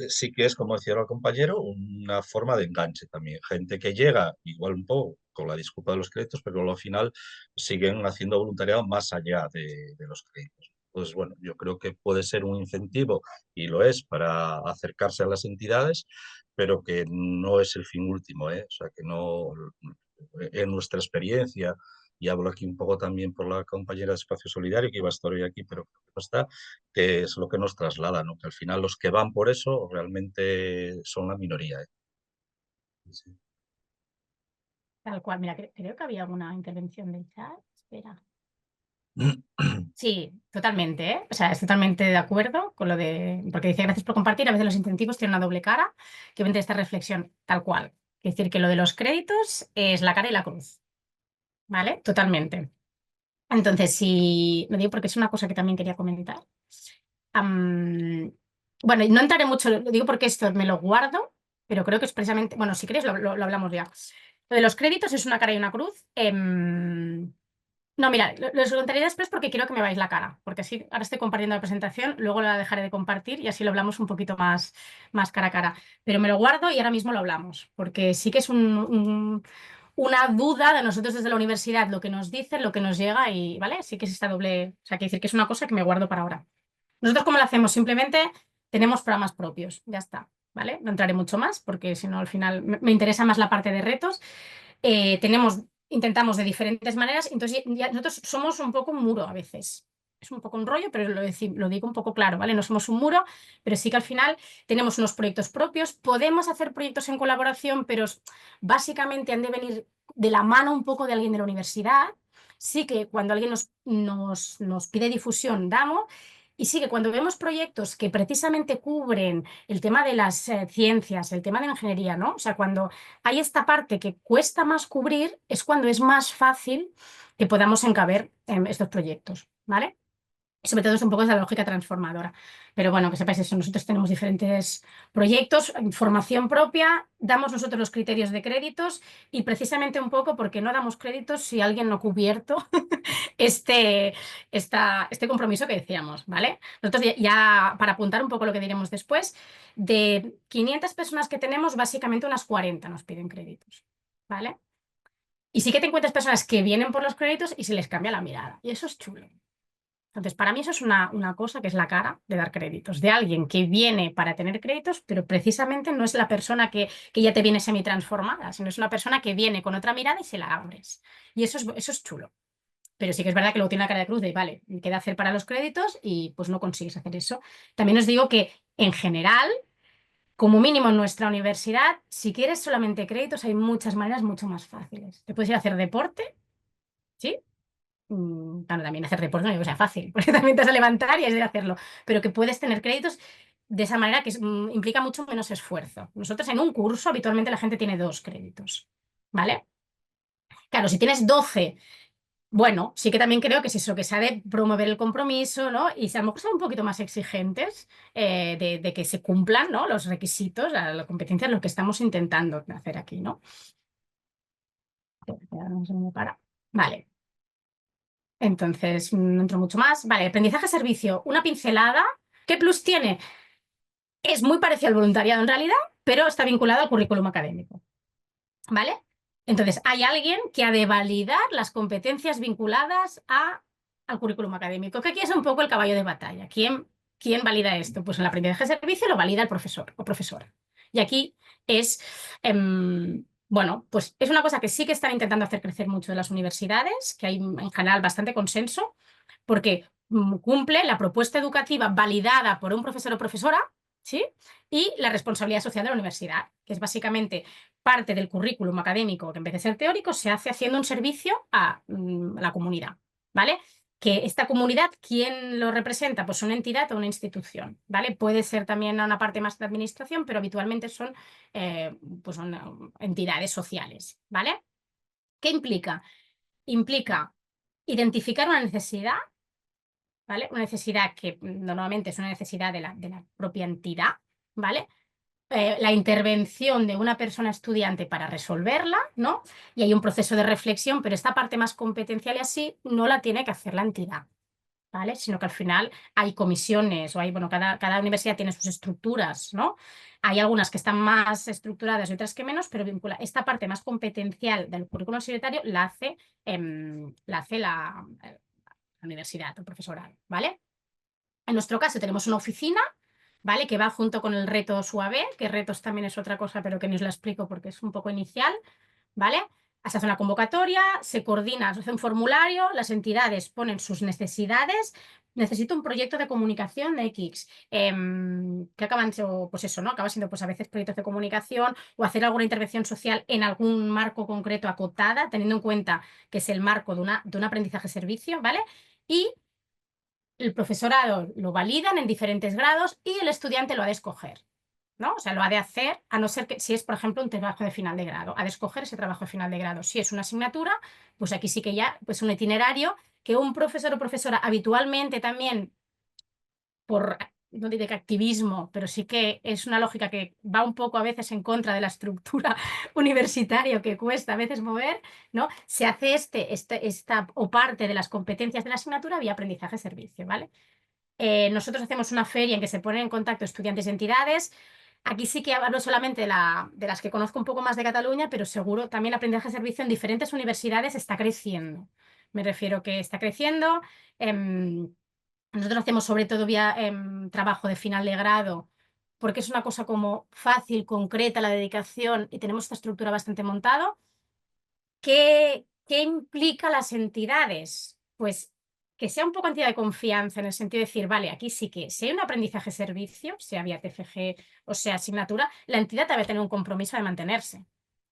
sí que es, como decía el compañero, una forma de enganche también. Gente que llega igual un poco con la disculpa de los créditos, pero al final siguen haciendo voluntariado más allá de los créditos. Entonces, bueno, yo creo que puede ser un incentivo y lo es para acercarse a las entidades, pero que no es el fin último, ¿eh? O sea, que no, en nuestra experiencia, y hablo aquí un poco también por la compañera de Espacio Solidario, que iba a estar hoy aquí, pero creo que no está, que es lo que nos traslada, ¿no? Que al final los que van por eso realmente son la minoría, ¿eh? Sí. Tal cual. Mira, creo que había alguna intervención del chat. Espera. Sí, totalmente, ¿eh? O sea, es totalmente de acuerdo con lo de... Porque dice, gracias por compartir, a veces los incentivos tienen una doble cara, que vende esta reflexión tal cual. Es decir, que lo de los créditos es la cara y la cruz, ¿vale? Totalmente. Entonces, si... Lo digo porque es una cosa que también quería comentar. Am, Bueno, no entraré mucho, lo digo porque esto me lo guardo, pero creo que es precisamente, bueno, si queréis lo hablamos ya. Lo de los créditos es una cara y una cruz. No, mira, los contaré después porque quiero que me veáis la cara, porque así ahora estoy compartiendo la presentación, luego la dejaré de compartir y así lo hablamos un poquito más cara a cara. Pero me lo guardo y ahora mismo lo hablamos, porque sí que es una duda de nosotros desde la universidad, lo que nos dicen, lo que nos llega y, ¿vale? Sí que es esta doble, o sea, quiere decir que es una cosa que me guardo para ahora. Nosotros, ¿cómo lo hacemos? Simplemente tenemos programas propios, ya está, ¿vale? No entraré mucho más porque si no al final me interesa más la parte de retos. Intentamos de diferentes maneras, entonces nosotros somos un poco un muro a veces. Es un poco un rollo, pero lo digo un poco claro, ¿vale? No somos un muro, pero sí que al final tenemos unos proyectos propios, podemos hacer proyectos en colaboración, pero básicamente han de venir de la mano un poco de alguien de la universidad. Sí que cuando alguien nos pide difusión, damos. Y sí que cuando vemos proyectos que precisamente cubren el tema de las ciencias, el tema de la ingeniería, ¿no? O sea, cuando hay esta parte que cuesta más cubrir, es cuando es más fácil que podamos encaber en estos proyectos, ¿vale? Y sobre todo es un poco esa lógica transformadora. Pero bueno, que sepáis eso, nosotros tenemos diferentes proyectos, formación propia, damos nosotros los criterios de créditos y precisamente un poco porque no damos créditos si alguien no ha cubierto este compromiso que decíamos, ¿vale? Nosotros ya, para apuntar un poco lo que diremos después, de 500 personas que tenemos, básicamente unas 40 nos piden créditos, ¿vale? Y sí que te encuentras personas que vienen por los créditos y se les cambia la mirada. Y eso es chulo. Entonces, para mí eso es una cosa que es la cara de dar créditos, de alguien que viene para tener créditos, pero precisamente no es la persona que ya te viene semi-transformada, sino es una persona que viene con otra mirada y se la abres. Y eso es chulo. Pero sí que es verdad que luego tiene la cara de cruz de, vale, queda hacer para los créditos y pues no consigues hacer eso. También os digo que en general, como mínimo en nuestra universidad, si quieres solamente créditos, hay muchas maneras mucho más fáciles. Te puedes ir a hacer deporte, ¿sí? Claro, también hacer deporte no digo que sea fácil, porque también te vas a levantar y has de hacerlo, pero que puedes tener créditos de esa manera que implica mucho menos esfuerzo. Nosotros en un curso habitualmente la gente tiene 2 créditos, ¿vale? Claro, si tienes 12, bueno, sí que también creo que es eso, que se ha de promover el compromiso, ¿no? Y a lo mejor ser un poquito más exigentes de que se cumplan, ¿no? Los requisitos, la competencia, lo que estamos intentando hacer aquí, ¿no? Vale. Entonces, no entro mucho más. Vale, aprendizaje-servicio, una pincelada. ¿Qué plus tiene? Es muy parecido al voluntariado en realidad, pero está vinculado al currículum académico. ¿Vale? Entonces, hay alguien que ha de validar las competencias vinculadas al currículum académico, que aquí es un poco el caballo de batalla. ¿Quién valida esto? Pues en el aprendizaje-servicio lo valida el profesor o profesora. Y aquí es... bueno, pues es una cosa que sí que están intentando hacer crecer mucho de las universidades, que hay en general bastante consenso, porque cumple la propuesta educativa validada por un profesor o profesora, ¿sí? Y la responsabilidad social de la universidad, que es básicamente parte del currículum académico, que en vez de ser teórico, se hace haciendo un servicio a la comunidad, ¿vale? Que esta comunidad, ¿quién lo representa? Pues una entidad o una institución, ¿vale? Puede ser también una parte más de administración, pero habitualmente son entidades sociales, ¿vale? ¿Qué implica? Implica identificar una necesidad, ¿vale? Una necesidad que normalmente es una necesidad de la propia entidad, ¿vale? La intervención de una persona estudiante para resolverla, ¿no? Y hay un proceso de reflexión, pero esta parte más competencial y así no la tiene que hacer la entidad, ¿vale? Sino que al final hay comisiones o hay, bueno, cada universidad tiene sus estructuras, ¿no? Hay algunas que están más estructuradas y otras que menos, pero vincula esta parte más competencial del currículum universitario la hace la universidad o profesorado, ¿vale? En nuestro caso tenemos una oficina, ¿vale? Que va junto con el reto SUABE, que retos también es otra cosa, pero que ni os la explico porque es un poco inicial, ¿vale? Se hace una convocatoria, se coordina, se hace un formulario, las entidades ponen sus necesidades. Necesito un proyecto de comunicación de X, que acaban siendo, pues eso, ¿no? Acaba siendo, pues a veces proyectos de comunicación o hacer alguna intervención social en algún marco concreto acotada, teniendo en cuenta que es el marco de un aprendizaje-servicio, ¿vale? Y el profesorado lo validan en diferentes grados y el estudiante lo ha de escoger, ¿no? O sea, lo ha de hacer, a no ser que, si es, por ejemplo, un trabajo de final de grado, ha de escoger ese trabajo de final de grado. Si es una asignatura, pues aquí sí que ya, pues un itinerario que un profesor o profesora habitualmente también, por no diré que activismo, pero sí que es una lógica que va un poco a veces en contra de la estructura universitaria, que cuesta a veces mover, ¿no? Se hace esta o parte de las competencias de la asignatura vía aprendizaje-servicio, ¿vale? Nosotros hacemos una feria en que se ponen en contacto estudiantes y entidades. Aquí sí que hablo solamente de las que conozco un poco más de Cataluña, pero seguro también aprendizaje-servicio en diferentes universidades está creciendo. Me refiero que está creciendo. Nosotros hacemos sobre todo vía trabajo de final de grado, porque es una cosa como fácil, concreta, la dedicación, y tenemos esta estructura bastante montado. ¿Qué implica las entidades? Pues que sea un poco entidad de confianza en el sentido de decir, vale, aquí sí que si hay un aprendizaje-servicio, sea vía TFG o sea asignatura, la entidad debe tener un compromiso de mantenerse.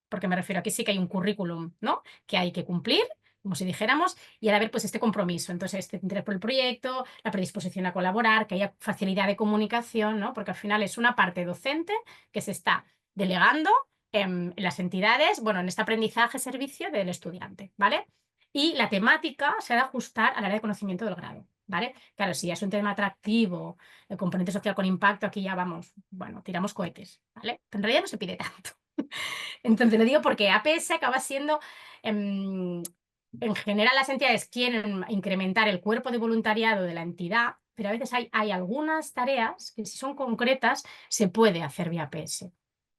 Porque me refiero, aquí sí que hay un currículum, ¿no? Que hay que cumplir, como si dijéramos, y ha de haber pues este compromiso. Entonces, este interés por el proyecto, la predisposición a colaborar, que haya facilidad de comunicación, ¿no? Porque al final es una parte docente que se está delegando en las entidades, bueno, en este aprendizaje-servicio del estudiante, ¿vale? Y la temática se ha de ajustar al área de conocimiento del grado, ¿vale? Claro, si ya es un tema atractivo, el componente social con impacto, aquí ya vamos, bueno, tiramos cohetes, ¿vale? Pero en realidad no se pide tanto. Entonces lo digo porque APS acaba siendo, en general las entidades quieren incrementar el cuerpo de voluntariado de la entidad, pero a veces hay algunas tareas que si son concretas se puede hacer vía APS,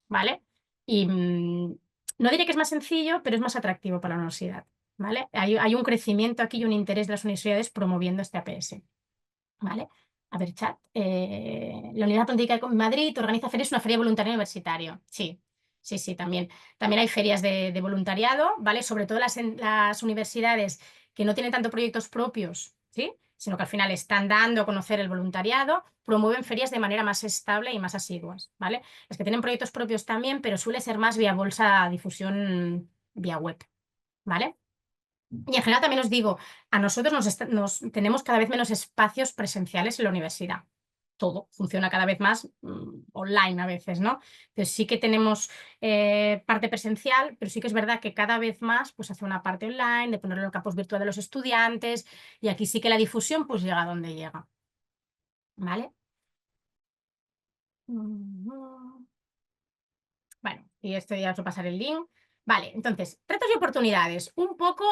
¿vale? Y no diré que es más sencillo, pero es más atractivo para la universidad, ¿vale? Hay un crecimiento aquí y un interés de las universidades promoviendo este APS, ¿vale? A ver, chat. La Unidad Política de Madrid organiza ferias, una feria voluntaria universitaria. Sí, sí, sí, también. También hay ferias de voluntariado, ¿vale? Sobre todo las universidades que no tienen tanto proyectos propios, ¿sí? Sino que al final están dando a conocer el voluntariado, promueven ferias de manera más estable y más asiduas, ¿vale? Las que tienen proyectos propios también, pero suele ser más vía bolsa, difusión vía web, ¿vale? Y en general también os digo, a nosotros tenemos cada vez menos espacios presenciales en la universidad. Todo funciona cada vez más online a veces, ¿no? Entonces sí que tenemos parte presencial, pero sí que es verdad que cada vez más pues hace una parte online, de ponerlo en campus virtual de los estudiantes, y aquí sí que la difusión pues llega a donde llega. ¿Vale? Bueno, y esto ya os voy a pasar el link. Vale, entonces, retos y oportunidades. Un poco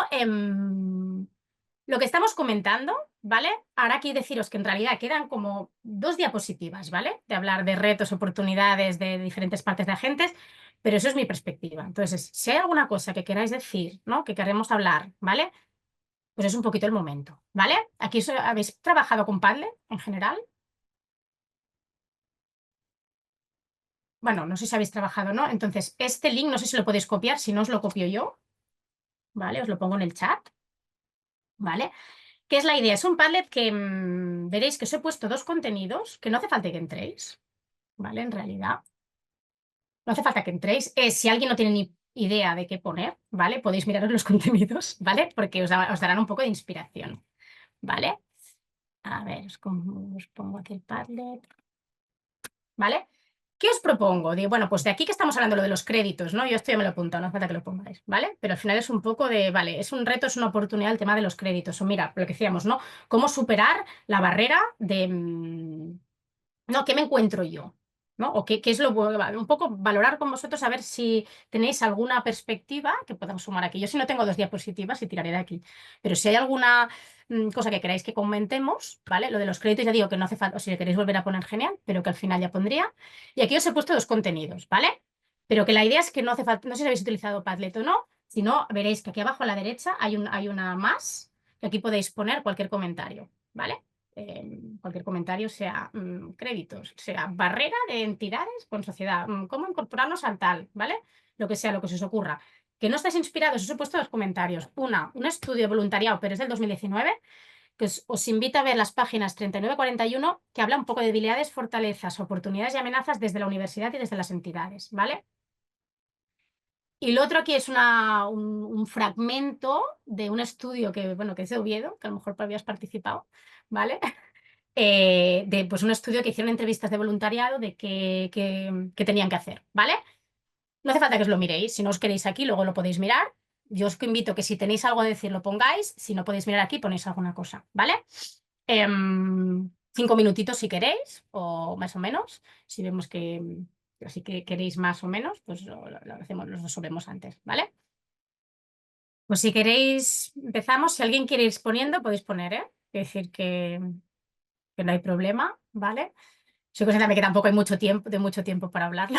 lo que estamos comentando, ¿vale? Ahora aquí deciros que en realidad quedan como 2 diapositivas, ¿vale? De hablar de retos, oportunidades de diferentes partes de agentes, pero eso es mi perspectiva. Entonces, si hay alguna cosa que queráis decir, ¿no? Que queremos hablar, ¿vale? Pues es un poquito el momento, ¿vale? Aquí habéis trabajado con Padlet en general. Bueno, no sé si habéis trabajado o no. Entonces, este link no sé si lo podéis copiar, si no os lo copio yo, ¿vale? Os lo pongo en el chat, ¿vale? ¿Qué es la idea? Es un Padlet que veréis que os he puesto 2 contenidos que no hace falta que entréis, ¿vale? En realidad, no hace falta que entréis. Si alguien no tiene ni idea de qué poner, ¿vale? Podéis miraros los contenidos, ¿vale? Porque os darán un poco de inspiración, ¿vale? A ver, os pongo aquí el Padlet, ¿vale? ¿Qué os propongo? Digo, bueno, pues de aquí que estamos hablando lo de los créditos, ¿no? Yo esto ya me lo he apuntado, no hace falta que lo pongáis, ¿vale? Pero al final es un poco de, vale, es un reto, es una oportunidad el tema de los créditos. O mira, lo que decíamos, ¿no? Cómo superar la barrera de, no, ¿qué me encuentro yo? ¿No? O qué es lo bueno, un poco valorar con vosotros a ver si tenéis alguna perspectiva que podamos sumar aquí. Yo si no tengo 2 diapositivas y tiraré de aquí. Pero si hay alguna cosa que queráis que comentemos, ¿vale? Lo de los créditos ya digo que no hace falta, o si le queréis volver a poner genial, pero que al final ya pondría. Y aquí os he puesto 2 contenidos, ¿vale? Pero que la idea es que no hace falta, no sé si habéis utilizado Padlet o no, si no, veréis que aquí abajo a la derecha hay una más, que aquí podéis poner cualquier comentario, ¿vale? Cualquier comentario, sea créditos, sea barrera de entidades con sociedad, cómo incorporarnos al tal, ¿vale? Lo que sea, lo que se os ocurra. Que no estáis inspirados, os he puesto 2 comentarios. Un estudio de voluntariado, pero es del 2019, que os invito a ver las páginas 39-41, que habla un poco de debilidades, fortalezas, oportunidades y amenazas desde la universidad y desde las entidades, ¿vale? Y lo otro aquí es un fragmento de un estudio que, bueno, que es de Oviedo, que a lo mejor habías participado, ¿vale? De pues, un estudio que hicieron entrevistas de voluntariado de qué tenían que hacer, ¿vale? No hace falta que os lo miréis, si no os queréis aquí, luego lo podéis mirar. Yo os invito que si tenéis algo a decir, lo pongáis, si no podéis mirar aquí, ponéis alguna cosa, ¿vale? 5 minutitos si queréis, o más o menos. Si vemos que así que queréis más o menos, pues lo hacemos, lo resolvemos antes, ¿vale? Pues si queréis, empezamos. Si alguien quiere ir poniendo, podéis poner, ¿eh? Es decir, que no hay problema, ¿vale? Soy consciente también que tampoco hay mucho tiempo para hablarlo,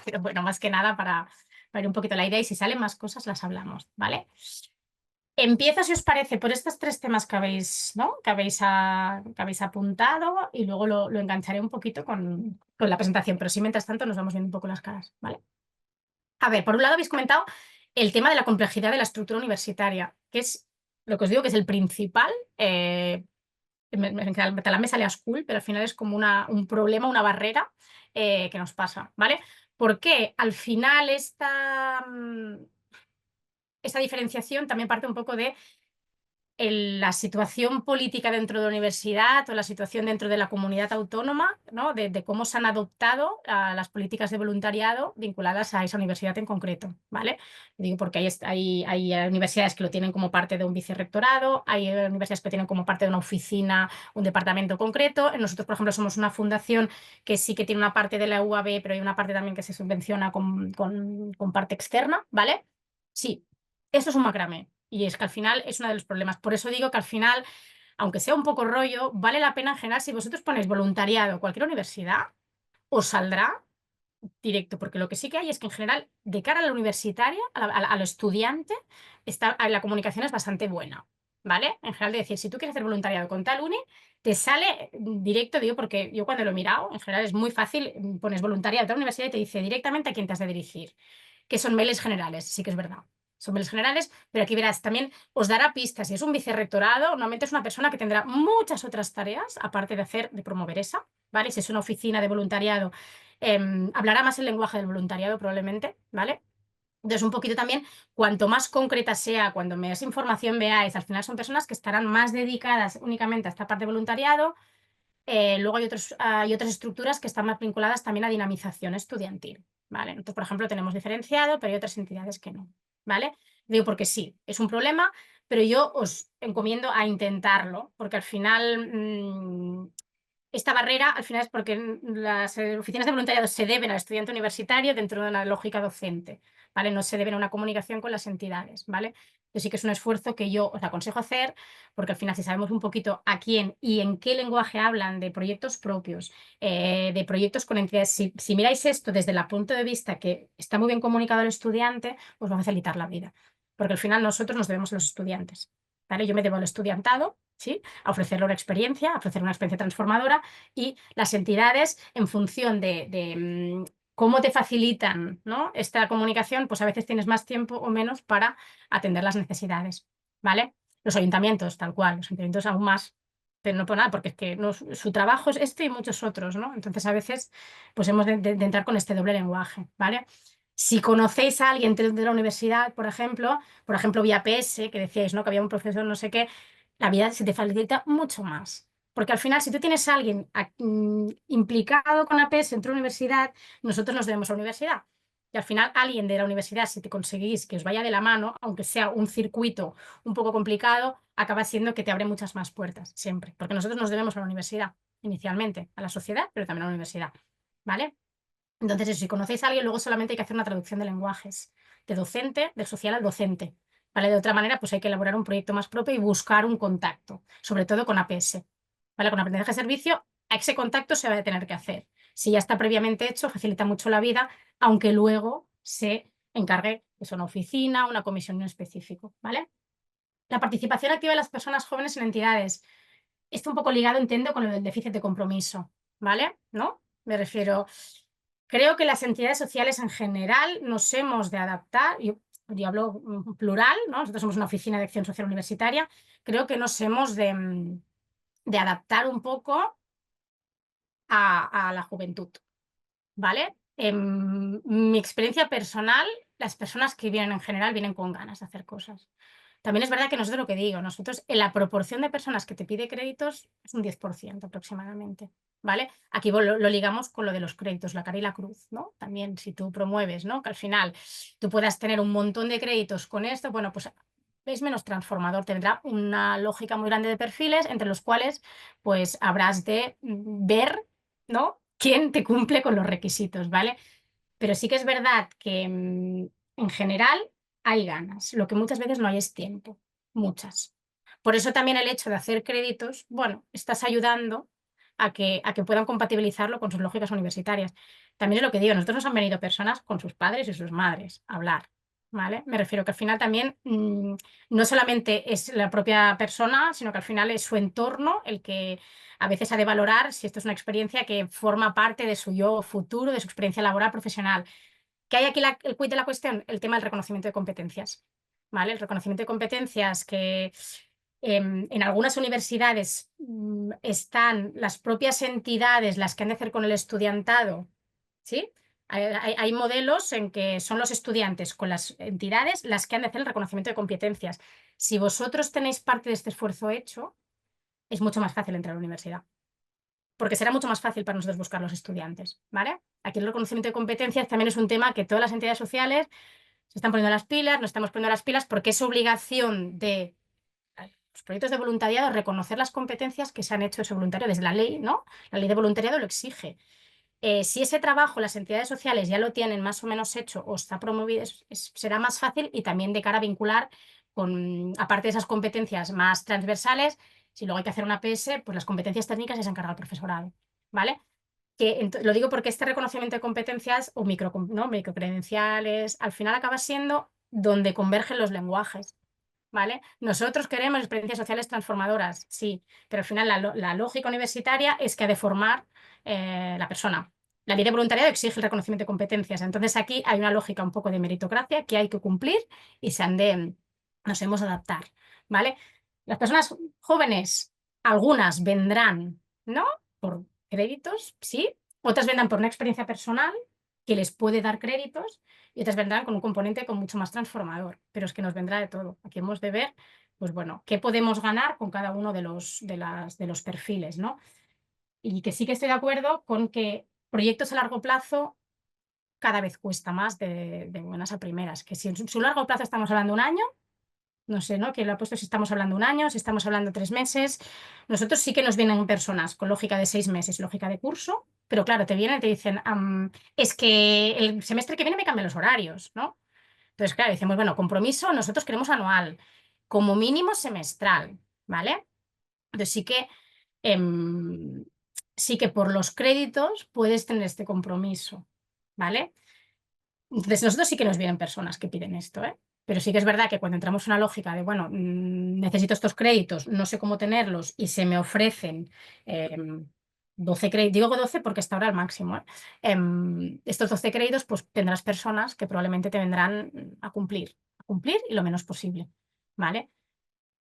pero bueno, más que nada para ir un poquito la idea y si salen más cosas las hablamos, ¿vale? Empiezo, si os parece, por estos 3 temas que habéis, ¿no? que habéis apuntado y luego lo engancharé un poquito con la presentación, pero sí, mientras tanto, nos vamos viendo un poco las caras, ¿vale? A ver, por un lado habéis comentado el tema de la complejidad de la estructura universitaria, que es lo que os digo que es el principal. En catalán me sale a school, pero al final es como un problema, una barrera que nos pasa, ¿vale? Porque al final esta diferenciación también parte un poco de la situación política dentro de la universidad o la situación dentro de la comunidad autónoma, ¿no? de cómo se han adoptado las políticas de voluntariado vinculadas a esa universidad en concreto, ¿vale? Digo porque hay universidades que lo tienen como parte de un vicerrectorado, hay universidades que lo tienen como parte de una oficina, un departamento concreto. Nosotros, por ejemplo, somos una fundación que sí que tiene una parte de la UAB, pero hay una parte también que se subvenciona con parte externa, ¿vale? Sí, esto es un macramé. Y es que al final es uno de los problemas. Por eso digo que al final, aunque sea un poco rollo, vale la pena en general, si vosotros ponéis voluntariado en cualquier universidad, os saldrá directo, porque lo que sí que hay es que en general, de cara a la universitaria, a lo estudiante, la comunicación es bastante buena, ¿vale? En general, de decir, si tú quieres hacer voluntariado con tal uni, te sale directo, digo, porque yo cuando lo he mirado, en general es muy fácil, pones voluntariado de tal universidad y te dice directamente a quién te has de dirigir, que son mails generales, sí que es verdad. Son mails generales, pero aquí verás, también os dará pistas. Si es un vicerrectorado, normalmente es una persona que tendrá muchas otras tareas, aparte de promover esa, ¿vale? Si es una oficina de voluntariado, hablará más el lenguaje del voluntariado probablemente, ¿vale? Entonces, un poquito también, cuanto más concreta sea, cuando más información veáis, al final son personas que estarán más dedicadas únicamente a esta parte de voluntariado. Luego hay otras estructuras que están más vinculadas también a dinamización estudiantil, ¿vale? Nosotros, por ejemplo, tenemos diferenciado, pero hay otras entidades que no, ¿vale? Digo porque sí, es un problema, pero yo os encomiendo a intentarlo, porque al final esta barrera al final es porque las oficinas de voluntariado se deben al estudiante universitario dentro de una lógica docente, ¿vale? No se deben a una comunicación con las entidades, ¿vale? Yo sí que es un esfuerzo que yo os aconsejo hacer, porque al final si sabemos un poquito a quién y en qué lenguaje hablan de proyectos propios, de proyectos con entidades, si miráis esto desde el punto de vista que está muy bien comunicado al estudiante, os va a facilitar la vida, porque al final nosotros nos debemos a los estudiantes, ¿vale? Yo me debo al estudiantado, ¿sí? A ofrecerle una experiencia transformadora, y las entidades, en función de cómo te facilitan, ¿no? esta comunicación, pues a veces tienes más tiempo o menos para atender las necesidades, ¿vale? Los ayuntamientos, tal cual, los ayuntamientos aún más, pero no por nada, porque es que su trabajo es este y muchos otros, ¿no? Entonces a veces pues hemos de entrar con este doble lenguaje, ¿vale? Si conocéis a alguien de la universidad, por ejemplo, vía PS, que decíais, ¿no? Que había un profesor no sé qué, la vida se te facilita mucho más. Porque al final, si tú tienes a alguien implicado con APS dentro de la universidad, nosotros nos debemos a la universidad. Y al final, alguien de la universidad, si te conseguís que os vaya de la mano, aunque sea un circuito un poco complicado, acaba siendo que te abre muchas más puertas, siempre. Porque nosotros nos debemos a la universidad, inicialmente, a la sociedad, pero también a la universidad. ¿Vale? Entonces, eso, si conocéis a alguien, luego solamente hay que hacer una traducción de lenguajes, de docente, del social al docente. ¿Vale? De otra manera, pues hay que elaborar un proyecto más propio y buscar un contacto, sobre todo con APS. ¿Vale? Con aprendizaje de servicio, a ese contacto se va a tener que hacer. Si ya está previamente hecho, facilita mucho la vida, aunque luego se encargue de una oficina, una comisión en específico. ¿Vale? La participación activa de las personas jóvenes en entidades. Está un poco ligado, entiendo, con lo del déficit de compromiso. ¿Vale? ¿No? Me refiero... Creo que las entidades sociales en general nos hemos de adaptar, yo hablo plural, ¿no? Nosotros somos una oficina de acción social universitaria, creo que nos hemos de adaptar un poco a la juventud, ¿vale? En mi experiencia personal, las personas que vienen en general vienen con ganas de hacer cosas. También es verdad que nosotros lo que digo, nosotros en la proporción de personas que te pide créditos es un 10% aproximadamente, ¿vale? Aquí lo ligamos con lo de los créditos, la cara y la cruz, ¿no? También si tú promueves, ¿no? Que al final tú puedas tener un montón de créditos con esto, bueno, pues es menos transformador, tendrá una lógica muy grande de perfiles entre los cuales pues habrás de ver, ¿no?, quién te cumple con los requisitos, ¿vale? Pero sí que es verdad que en general hay ganas. Lo que muchas veces no hay es tiempo. Muchas. Por eso también el hecho de hacer créditos, bueno, estás ayudando a que puedan compatibilizarlo con sus lógicas universitarias. También es lo que digo, nosotros nos han venido personas con sus padres y sus madres a hablar, ¿vale? Me refiero que al final también no solamente es la propia persona, sino que al final es su entorno el que a veces ha de valorar si esto es una experiencia que forma parte de su yo futuro, de su experiencia laboral, profesional. ¿Qué hay aquí el quid de la cuestión? El tema del reconocimiento de competencias, ¿vale? El reconocimiento de competencias que en algunas universidades están las propias entidades las que han de hacer con el estudiantado, ¿sí? Hay modelos en que son los estudiantes con las entidades las que han de hacer el reconocimiento de competencias. Si vosotros tenéis parte de este esfuerzo hecho, es mucho más fácil entrar a la universidad, porque será mucho más fácil para nosotros buscar los estudiantes, ¿vale? Aquí el reconocimiento de competencias también es un tema que todas las entidades sociales se están poniendo las pilas, nos estamos poniendo las pilas, porque es obligación de los proyectos de voluntariado reconocer las competencias que se han hecho ese voluntario desde la ley, ¿no? La ley de voluntariado lo exige. Si ese trabajo las entidades sociales ya lo tienen más o menos hecho o está promovido, será más fácil y también de cara a vincular con, aparte de esas competencias más transversales, si luego hay que hacer una PS, pues las competencias técnicas ya se encarga el profesorado, ¿vale? Lo digo porque este reconocimiento de competencias o microcredenciales, al final acaba siendo donde convergen los lenguajes, ¿vale? Nosotros queremos experiencias sociales transformadoras, sí, pero al final la lógica universitaria es que ha de formar la persona. La ley de voluntariado exige el reconocimiento de competencias, entonces aquí hay una lógica un poco de meritocracia que hay que cumplir y nos hemos de adaptar, ¿vale? Las personas jóvenes, algunas vendrán, ¿no?, por créditos, sí, otras vendrán por una experiencia personal que les puede dar créditos y otras vendrán con un componente mucho más transformador, pero es que nos vendrá de todo. Aquí hemos de ver, pues bueno, qué podemos ganar con cada uno de los perfiles, ¿no? Y que sí que estoy de acuerdo con que proyectos a largo plazo cada vez cuesta más de buenas a primeras, que si en su largo plazo estamos hablando de un año, no sé, ¿no?, que lo ha puesto si estamos hablando de un año, si estamos hablando de 3 meses. Nosotros sí que nos vienen personas con lógica de 6 meses, lógica de curso, pero claro, te vienen y te dicen, es que el semestre que viene me cambian los horarios, ¿no? Entonces, claro, decimos, bueno, compromiso, nosotros queremos anual, como mínimo semestral, ¿vale? Entonces sí que por los créditos puedes tener este compromiso, ¿vale? Entonces, nosotros sí que nos vienen personas que piden esto, ¿eh? Pero sí que es verdad que cuando entramos en una lógica de, bueno, necesito estos créditos, no sé cómo tenerlos y se me ofrecen 12 créditos, digo 12 porque está ahora el máximo, ¿eh? Estos 12 créditos, pues tendrás personas que probablemente te vendrán a cumplir y lo menos posible, ¿vale?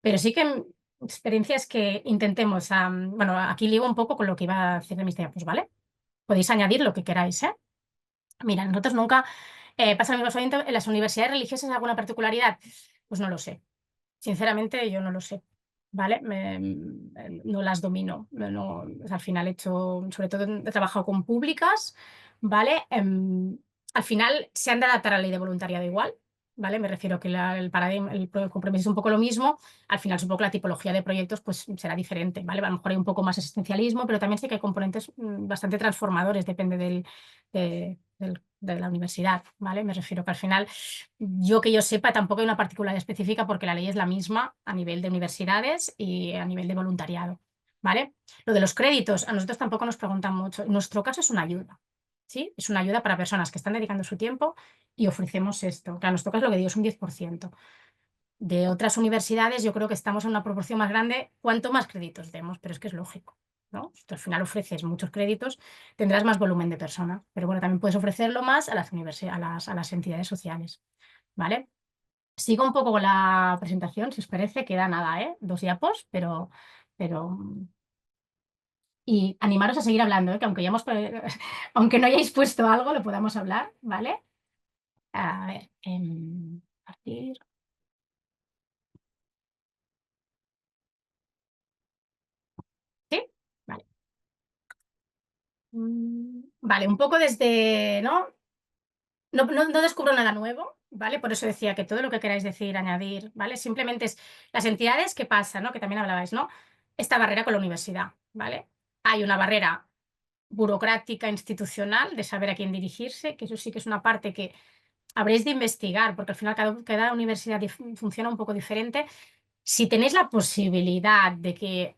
Pero sí que experiencias que intentemos, bueno, aquí ligo un poco con lo que iba a hacer de mis tiempos, ¿vale? Podéis añadir lo que queráis, ¿eh? Mira, nosotros nunca pasa lo mismo en las universidades religiosas alguna particularidad. Pues no lo sé. Sinceramente, yo no lo sé. ¿Vale? No las domino. Al final he hecho, sobre todo he trabajado con públicas, ¿vale? Al final se han de adaptar a la ley de voluntariado igual, ¿vale? Me refiero que el paradigma, el compromiso es un poco lo mismo. Al final supongo que la tipología de proyectos pues será diferente, ¿vale? A lo mejor hay un poco más existencialismo, pero también sí que hay componentes bastante transformadores, depende de la universidad, ¿vale? Me refiero que al final, que yo sepa, tampoco hay una particularidad específica porque la ley es la misma a nivel de universidades y a nivel de voluntariado, ¿vale? Lo de los créditos, a nosotros tampoco nos preguntan mucho. En nuestro caso es una ayuda, ¿sí? Es una ayuda para personas que están dedicando su tiempo y ofrecemos esto. Claro, en nuestro caso lo que digo es un 10%. De otras universidades yo creo que estamos en una proporción más grande cuanto más créditos demos, pero es que es lógico, ¿no? Si tú al final ofreces muchos créditos, tendrás más volumen de personas, pero bueno, también puedes ofrecerlo más a las universidades, a las entidades sociales, ¿vale? Sigo un poco con la presentación, si os parece, queda nada, ¿eh? 2 diapos, pero y animaros a seguir hablando, ¿eh? Que aunque aunque no hayáis puesto algo, lo podamos hablar, ¿vale? A ver, partir. ¿Sí? Vale. Vale, un poco desde, ¿no? No descubro nada nuevo, ¿vale? Por eso decía que todo lo que queráis decir, añadir, ¿vale? Simplemente es las entidades, ¿qué pasa, no? Que también hablabais, ¿no? Esta barrera con la universidad, ¿vale? Hay una barrera burocrática, institucional, de saber a quién dirigirse, que eso sí que es una parte que habréis de investigar, porque al final cada universidad funciona un poco diferente. Si tenéis la posibilidad de que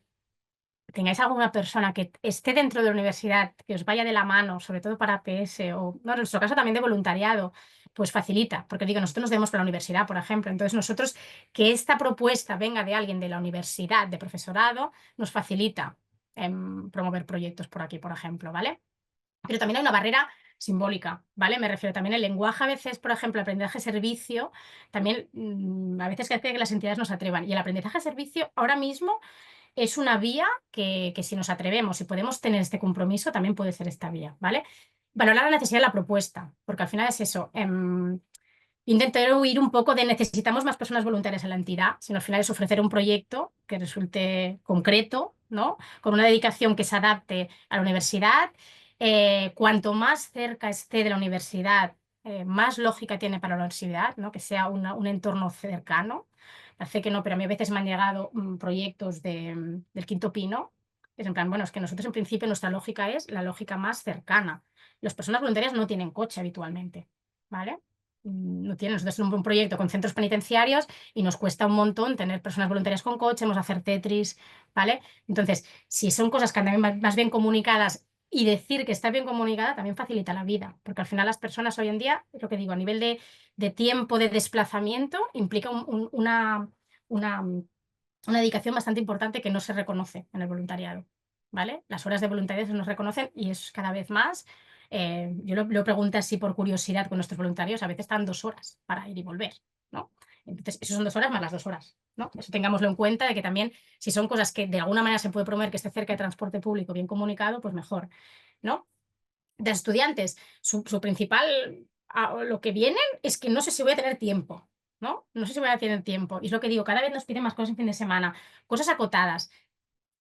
tengáis alguna persona que esté dentro de la universidad, que os vaya de la mano, sobre todo para PS o, no, en nuestro caso también de voluntariado, pues facilita, porque digo, nosotros nos debemos con la universidad, por ejemplo, entonces nosotros que esta propuesta venga de alguien de la universidad, de profesorado, nos facilita promover proyectos por aquí, por ejemplo, ¿vale? Pero también hay una barrera simbólica, ¿vale? Me refiero también al lenguaje a veces, por ejemplo, aprendizaje-servicio, también a veces que hace que las entidades nos atrevan. Y el aprendizaje-servicio ahora mismo es una vía que si nos atrevemos y podemos tener este compromiso, también puede ser esta vía, ¿vale? Valorar la necesidad de la propuesta, porque al final es eso. Intentar huir un poco de necesitamos más personas voluntarias en la entidad, sino al final es ofrecer un proyecto que resulte concreto, ¿no? Con una dedicación que se adapte a la universidad. Cuanto más cerca esté de la universidad, más lógica tiene para la universidad, ¿no? Que sea un entorno cercano. Parece que no, pero a mí a veces me han llegado proyectos del Quinto Pino. Es en plan, bueno, es que nosotros en principio nuestra lógica es la lógica más cercana. Las personas voluntarias no tienen coche habitualmente, ¿vale? No tienen, nosotros tenemos un proyecto con centros penitenciarios y nos cuesta un montón tener personas voluntarias con coche, hemos hacer Tetris, ¿vale? Entonces, si son cosas que andan más bien comunicadas y decir que está bien comunicada también facilita la vida, porque al final las personas hoy en día, lo que digo, a nivel de tiempo de desplazamiento, implica una dedicación bastante importante que no se reconoce en el voluntariado, ¿vale? Las horas de voluntariado no se reconocen y es cada vez más. Yo lo pregunto así por curiosidad con nuestros voluntarios, a veces están 2 horas para ir y volver, ¿no? Entonces, eso son 2 horas más las 2 horas, ¿no? Eso tengámoslo en cuenta de que también, si son cosas que de alguna manera se puede promover que esté cerca de transporte público bien comunicado, pues mejor, ¿no? De estudiantes, su principal, lo que vienen es que no sé si voy a tener tiempo, ¿no? No sé si voy a tener tiempo. Y es lo que digo, cada vez nos piden más cosas en fin de semana, cosas acotadas,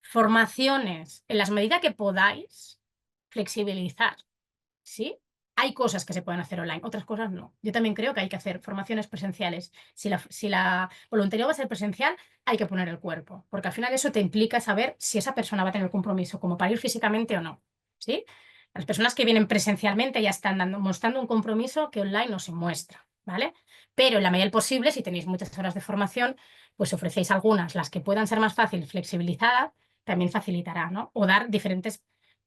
formaciones, en las medidas que podáis, flexibilizar, ¿sí? Hay cosas que se pueden hacer online, otras cosas no. Yo también creo que hay que hacer formaciones presenciales. Si la voluntariado va a ser presencial, hay que poner el cuerpo, porque al final eso te implica saber si esa persona va a tener compromiso como para ir físicamente o no, ¿sí? Las personas que vienen presencialmente ya están mostrando un compromiso que online no se muestra, ¿vale? Pero en la medida del posible, si tenéis muchas horas de formación, pues ofrecéis algunas, las que puedan ser más fácil, flexibilizadas, también facilitará, ¿no? O dar diferentes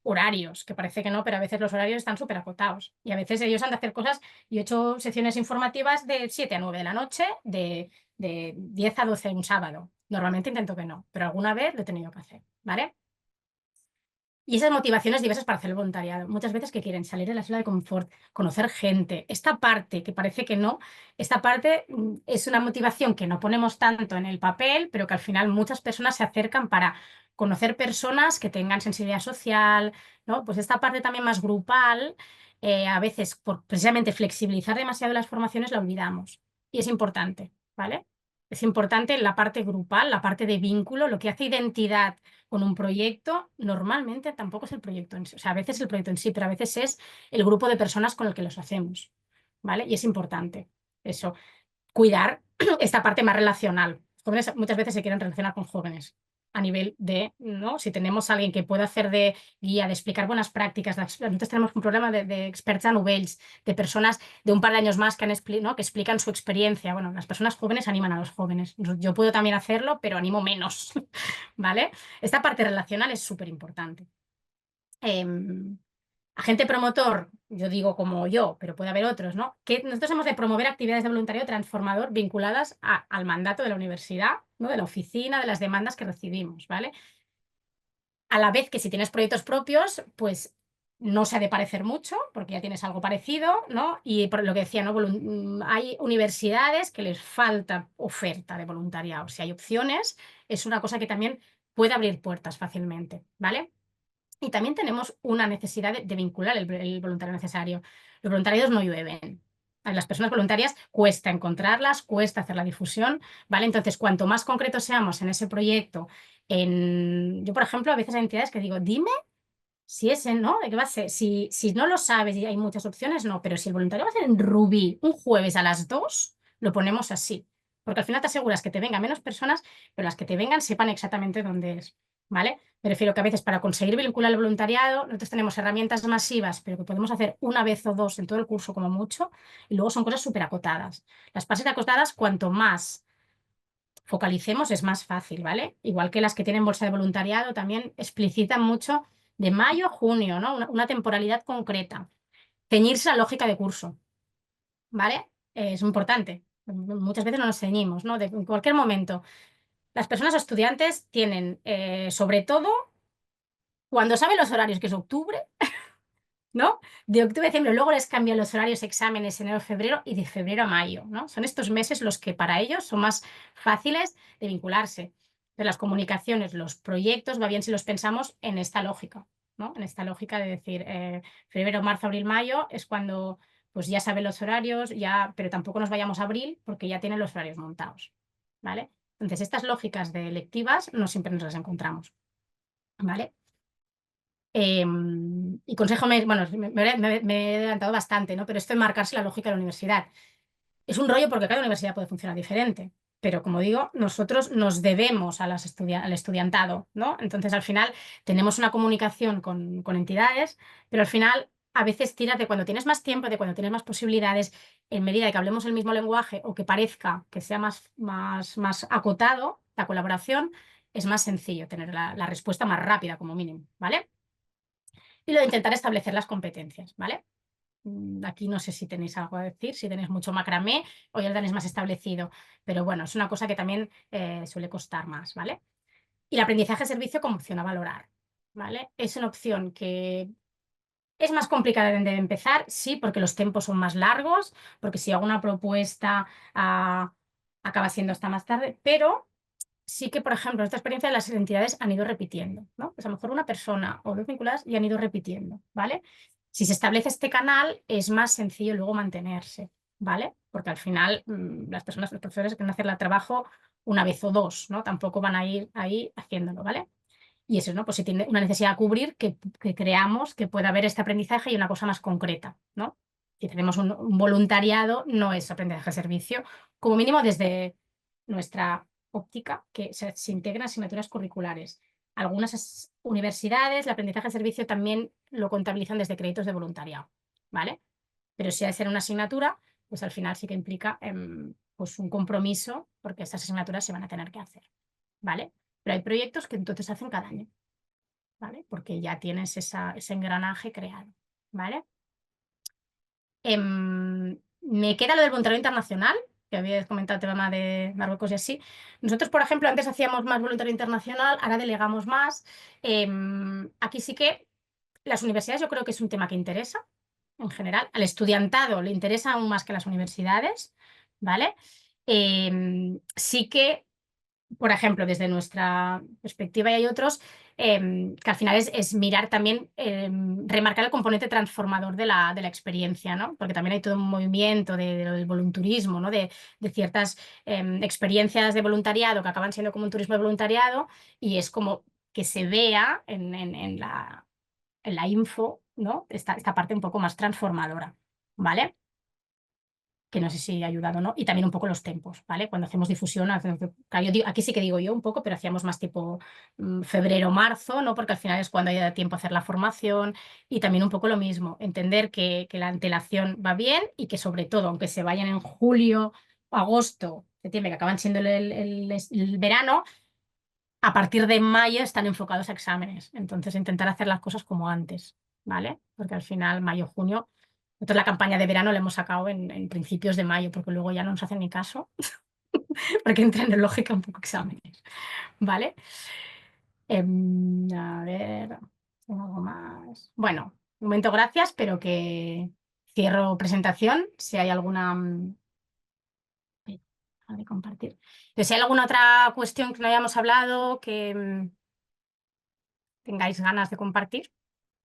horarios, que parece que no, pero a veces los horarios están súper acotados. Y a veces ellos han de hacer cosas. Yo he hecho secciones informativas de 7 a 9 de la noche, de 10 a 12 un sábado. Normalmente intento que no, pero alguna vez lo he tenido que hacer, ¿vale? Y esas motivaciones diversas para hacer el voluntariado. Muchas veces que quieren salir de la zona de confort, conocer gente. Esta parte, que parece que no, esta parte es una motivación que no ponemos tanto en el papel, pero que al final muchas personas se acercan para conocer personas que tengan sensibilidad social, ¿no? Pues esta parte también más grupal, a veces por precisamente flexibilizar demasiado las formaciones la olvidamos. Y es importante, ¿vale? Es importante la parte grupal, la parte de vínculo, lo que hace identidad con un proyecto, normalmente tampoco es el proyecto en sí, o sea, a veces el proyecto en sí, pero a veces es el grupo de personas con el que los hacemos, ¿vale? Y es importante eso, cuidar esta parte más relacional. Jóvenes muchas veces se quieren relacionar con jóvenes a nivel de, ¿no? Si tenemos a alguien que pueda hacer de guía, de explicar buenas prácticas, nosotros tenemos un problema de experts a novells, de personas de un par de años más que, ¿no? que explican su experiencia. Bueno, las personas jóvenes animan a los jóvenes. Yo puedo también hacerlo, pero animo menos, ¿vale? Esta parte relacional es súper importante. Agente promotor, yo digo como yo, pero puede haber otros, ¿no? Que nosotros hemos de promover actividades de voluntariado transformador vinculadas al mandato de la universidad, ¿no? De la oficina, de las demandas que recibimos, ¿vale? A la vez que si tienes proyectos propios, pues no se ha de parecer mucho, porque ya tienes algo parecido, ¿no? Y por lo que decía, ¿no? Hay universidades que les falta oferta de voluntariado. Si hay opciones, es una cosa que también puede abrir puertas fácilmente, ¿vale? Y también tenemos una necesidad de vincular el voluntario necesario. Los voluntarios no llueven. A las personas voluntarias cuesta encontrarlas, cuesta hacer la difusión, ¿vale? Entonces, cuanto más concretos seamos en ese proyecto, yo, por ejemplo, a veces hay entidades que digo, dime Si ese, ¿no? ¿De qué va a ser? Si no lo sabes y hay muchas opciones, no, pero si el voluntario va a ser en Rubí un jueves a las 2, lo ponemos así. Porque al final te aseguras que te vengan menos personas, pero las que te vengan sepan exactamente dónde es, ¿vale? Me refiero que a veces para conseguir vincular el voluntariado, nosotros tenemos herramientas masivas, pero que podemos hacer una vez o dos en todo el curso como mucho, y luego son cosas súper acotadas. Las fases acotadas, cuanto más focalicemos, es más fácil, ¿vale? Igual que las que tienen bolsa de voluntariado, también explicitan mucho de mayo a junio, ¿no? Una temporalidad concreta. Ceñirse a la lógica de curso, ¿vale? Es importante. Muchas veces no nos ceñimos, ¿no? En cualquier momento. Las personas o estudiantes tienen, sobre todo, cuando saben los horarios, que es octubre, ¿no? De octubre a diciembre, luego les cambian los horarios, exámenes, enero, febrero y de febrero a mayo, ¿no? Son estos meses los que para ellos son más fáciles de vincularse. De las comunicaciones, los proyectos, va bien si los pensamos en esta lógica, ¿no? En esta lógica de decir, febrero, marzo, abril, mayo es cuando pues ya saben los horarios, ya, pero tampoco nos vayamos a abril porque ya tienen los horarios montados, ¿vale? Entonces, estas lógicas de electivas no siempre nos las encontramos, ¿vale? Y consejo, bueno, me he adelantado bastante, ¿no? Pero esto de marcarse la lógica de la universidad. Es un rollo porque cada universidad puede funcionar diferente. Pero como digo, nosotros nos debemos a al estudiantado, ¿no? Entonces, al final, tenemos una comunicación con entidades, pero al final, a veces tiras de cuando tienes más tiempo, de cuando tienes más posibilidades, en medida de que hablemos el mismo lenguaje o que parezca que sea más acotado la colaboración, es más sencillo tener la respuesta más rápida, como mínimo, ¿vale? Y lo de intentar establecer las competencias, ¿vale? Aquí no sé si tenéis algo a decir, si tenéis mucho macramé o ya lo tenéis más establecido, pero bueno, es una cosa que también suele costar más, ¿vale? Y el aprendizaje de servicio como opción a valorar, ¿vale? Es una opción que es más complicada de empezar, sí, porque los tiempos son más largos, porque si hago una propuesta acaba siendo hasta más tarde, pero sí que, por ejemplo, en esta experiencia las entidades han ido repitiendo, ¿no? Pues a lo mejor una persona o dos vinculadas y han ido repitiendo, ¿vale? Si se establece este canal, es más sencillo luego mantenerse, ¿vale? Porque al final las personas, los profesores quieren hacer el trabajo una vez o dos, ¿no? Tampoco van a ir ahí haciéndolo, ¿vale? Y eso, ¿no? Pues si tiene una necesidad a cubrir, que creamos que pueda haber este aprendizaje y una cosa más concreta, ¿no? Si tenemos un voluntariado, no es aprendizaje de servicio, como mínimo desde nuestra óptica, que se integran asignaturas curriculares. Algunas universidades, el aprendizaje de servicio también lo contabilizan desde créditos de voluntariado, ¿vale? Pero si ha de ser una asignatura, pues al final sí que implica pues un compromiso, porque estas asignaturas se van a tener que hacer, ¿vale? Pero hay proyectos que entonces se hacen cada año, ¿vale? Porque ya tienes ese engranaje creado, ¿vale? Me queda lo del voluntariado internacional, que habías comentado el tema de Marruecos y así. Nosotros, por ejemplo, antes hacíamos más voluntariado internacional, ahora delegamos más. Aquí sí que las universidades yo creo que es un tema que interesa, en general. Al estudiantado le interesa aún más que a las universidades, ¿vale? Sí que por ejemplo, desde nuestra perspectiva y hay otros, que al final es mirar también, remarcar el componente transformador de la experiencia, ¿no? Porque también hay todo un movimiento de lo del volunturismo, ¿no? De ciertas experiencias de voluntariado que acaban siendo como un turismo de voluntariado y es como que se vea en la info, ¿no? Esta parte un poco más transformadora, ¿vale? Que no sé si ha ayudado o no, y también un poco los tempos, ¿vale? Cuando hacemos difusión, aquí sí que digo yo un poco, pero hacíamos más tipo febrero, marzo, ¿no? Porque al final es cuando hay tiempo a hacer la formación y también un poco lo mismo, entender que la antelación va bien y que sobre todo, aunque se vayan en julio, agosto, septiembre, que acaban siendo el verano, a partir de mayo están enfocados a exámenes, entonces intentar hacer las cosas como antes, ¿vale? Porque al final, mayo, junio. Nosotros la campaña de verano la hemos sacado en principios de mayo, porque luego ya no nos hacen ni caso, porque entran en lógica un poco exámenes, ¿vale? A ver, ¿tengo algo más? Bueno, un momento, gracias, pero que cierro presentación. Si hay alguna... de compartir. Pero si hay alguna otra cuestión que no hayamos hablado, que tengáis ganas de compartir,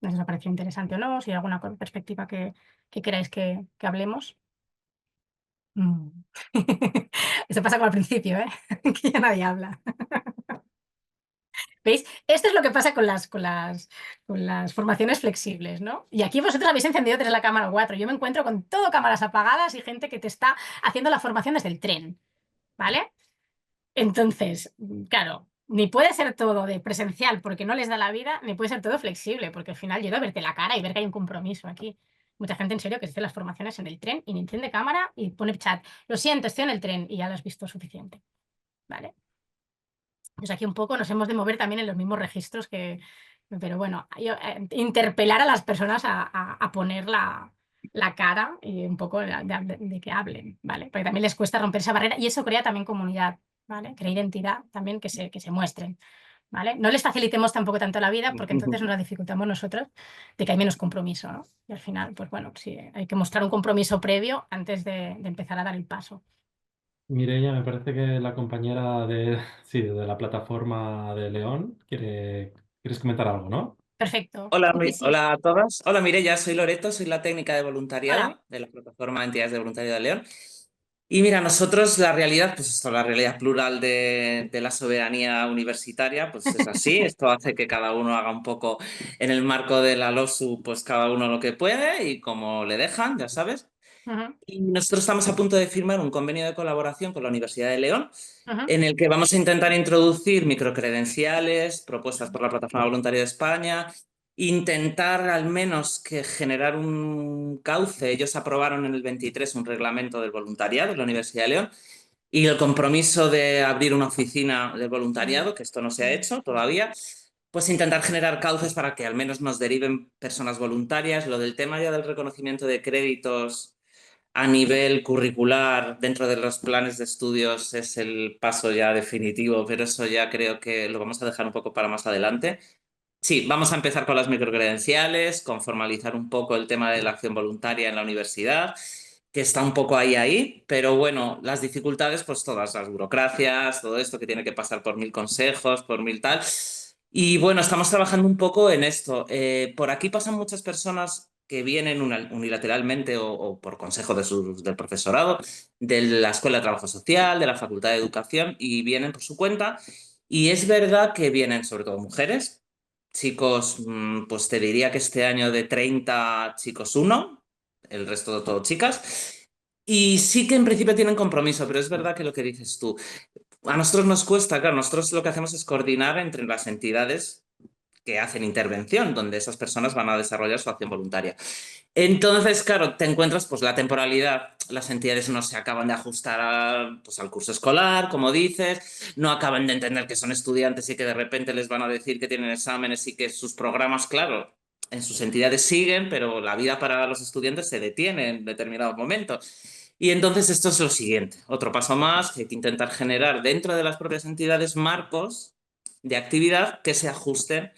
no sé si os ha parecido interesante o no, si hay alguna perspectiva que queráis que hablemos. Eso pasa como al principio, ¿eh? Que ya nadie habla. ¿Veis? Esto es lo que pasa con las formaciones flexibles, ¿no? Y aquí vosotros habéis encendido 3 la cámara o 4. Yo me encuentro con todo cámaras apagadas y gente que te está haciendo la formación desde el tren, ¿vale? Entonces, claro, ni puede ser todo de presencial porque no les da la vida, ni puede ser todo flexible, porque al final llega a verte la cara y ver que hay un compromiso aquí. Mucha gente en serio que hace las formaciones en el tren y ni enciende cámara y pone chat. Lo siento, estoy en el tren y ya lo has visto suficiente. ¿Vale? Pues aquí un poco nos hemos de mover también en los mismos registros que... Pero bueno, interpelar a las personas a poner la cara y un poco de que hablen, ¿vale? Porque también les cuesta romper esa barrera y eso crea también comunidad, ¿vale? Crea identidad también que se muestren, ¿vale? No les facilitemos tampoco tanto la vida porque entonces nos la dificultamos nosotros de que hay menos compromiso, ¿no? Y al final, pues bueno, sí, hay que mostrar un compromiso previo antes de empezar a dar el paso. Mireia, me parece que la compañera sí, de la plataforma de León ¿quieres comentar algo, no? Perfecto. Hola, Sí, sí. hola a todas. Hola, Mireia, soy Loreto, soy la técnica de Hola. voluntariado de la plataforma de Entidades de Voluntariado de León. Y mira, nosotros la realidad, pues esto, la realidad plural de la soberanía universitaria, pues es así. Esto hace que cada uno haga un poco en el marco de la LOSU, pues cada uno lo que puede y como le dejan, ya sabes. Ujú, Y nosotros estamos a punto de firmar un convenio de colaboración con la Universidad de León, ujú. en el que vamos a intentar introducir microcredenciales propuestas por la Plataforma Voluntaria de España, intentar al menos que generar un cauce. Ellos aprobaron en el 23 un reglamento del voluntariado de la Universidad de León y el compromiso de abrir una oficina de voluntariado, que esto no se ha hecho todavía, pues intentar generar cauces para que al menos nos deriven personas voluntarias. Lo del tema ya del reconocimiento de créditos a nivel curricular dentro de los planes de estudios es el paso ya definitivo, pero eso ya creo que lo vamos a dejar un poco para más adelante. Sí, vamos a empezar con las microcredenciales, con formalizar un poco el tema de la acción voluntaria en la universidad, que está un poco ahí, pero bueno, las dificultades, pues todas las burocracias, todo esto que tiene que pasar por 1000 consejos, por 1000 tal. Y bueno, estamos trabajando un poco en esto. Por aquí pasan muchas personas que vienen unilateralmente o por consejo del profesorado, de la Escuela de Trabajo Social, de la Facultad de Educación, y vienen por su cuenta. Y es verdad que vienen sobre todo mujeres, chicos, pues te diría que este año de 30 chicos uno, el resto de todo chicas. Y sí que en principio tienen compromiso, pero es verdad que lo que dices tú, a nosotros nos cuesta, claro, nosotros lo que hacemos es coordinar entre las entidades que hacen intervención, donde esas personas van a desarrollar su acción voluntaria. Entonces, claro, te encuentras pues la temporalidad, las entidades no se acaban de ajustar pues, al curso escolar, como dices, no acaban de entender que son estudiantes y que de repente les van a decir que tienen exámenes y que sus programas, claro, en sus entidades siguen, pero la vida para los estudiantes se detiene en determinados momentos. Y entonces esto es lo siguiente, otro paso más, que hay que intentar generar dentro de las propias entidades marcos de actividad que se ajusten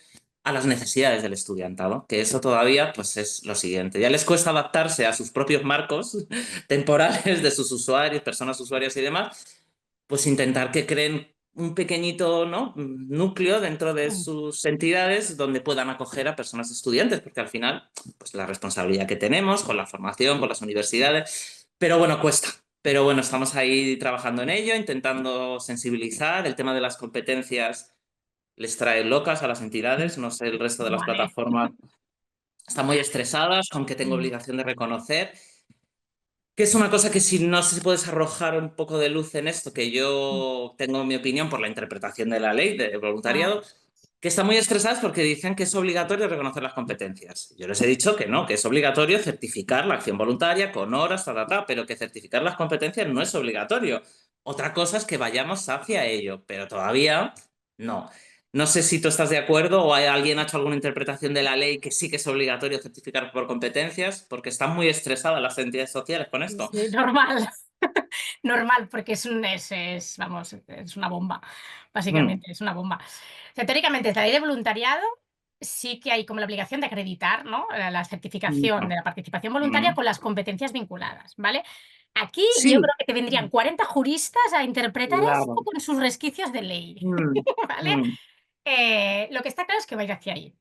a las necesidades del estudiantado, que eso todavía pues es lo siguiente. Ya les cuesta adaptarse a sus propios marcos temporales de sus usuarios, personas usuarias y demás, pues intentar que creen un pequeñito, ¿no?, núcleo dentro de sus entidades donde puedan acoger a personas estudiantes, porque al final, pues la responsabilidad que tenemos con la formación, con las universidades, pero bueno, cuesta. Pero bueno, estamos ahí trabajando en ello, intentando sensibilizar. El tema de las competencias les trae locas a las entidades, no sé, el resto de las Vale. plataformas están muy estresadas con que tengo obligación de reconocer, que es una cosa que si no sé si puedes arrojar un poco de luz en esto, que yo tengo mi opinión por la interpretación de la ley de voluntariado, que están muy estresadas porque dicen que es obligatorio reconocer las competencias. Yo les he dicho que no, que es obligatorio certificar la acción voluntaria con horas, pero que certificar las competencias no es obligatorio. Otra cosa es que vayamos hacia ello, pero todavía no. No sé si tú estás de acuerdo o alguien ha hecho alguna interpretación de la ley que sí que es obligatorio certificar por competencias, porque están muy estresadas las entidades sociales con esto. Sí, normal. Normal, porque vamos, es una bomba, básicamente, es una bomba. O sea, teóricamente, la ley de voluntariado sí que hay como la obligación de acreditar, ¿no?, la certificación de la participación voluntaria con las competencias vinculadas, ¿vale? Aquí Sí, yo creo que te vendrían 40 juristas a interpretar esto claro. con sus resquicios de ley, Mm, ¿vale? mm, Lo que está claro es que va a ir hacia ahí.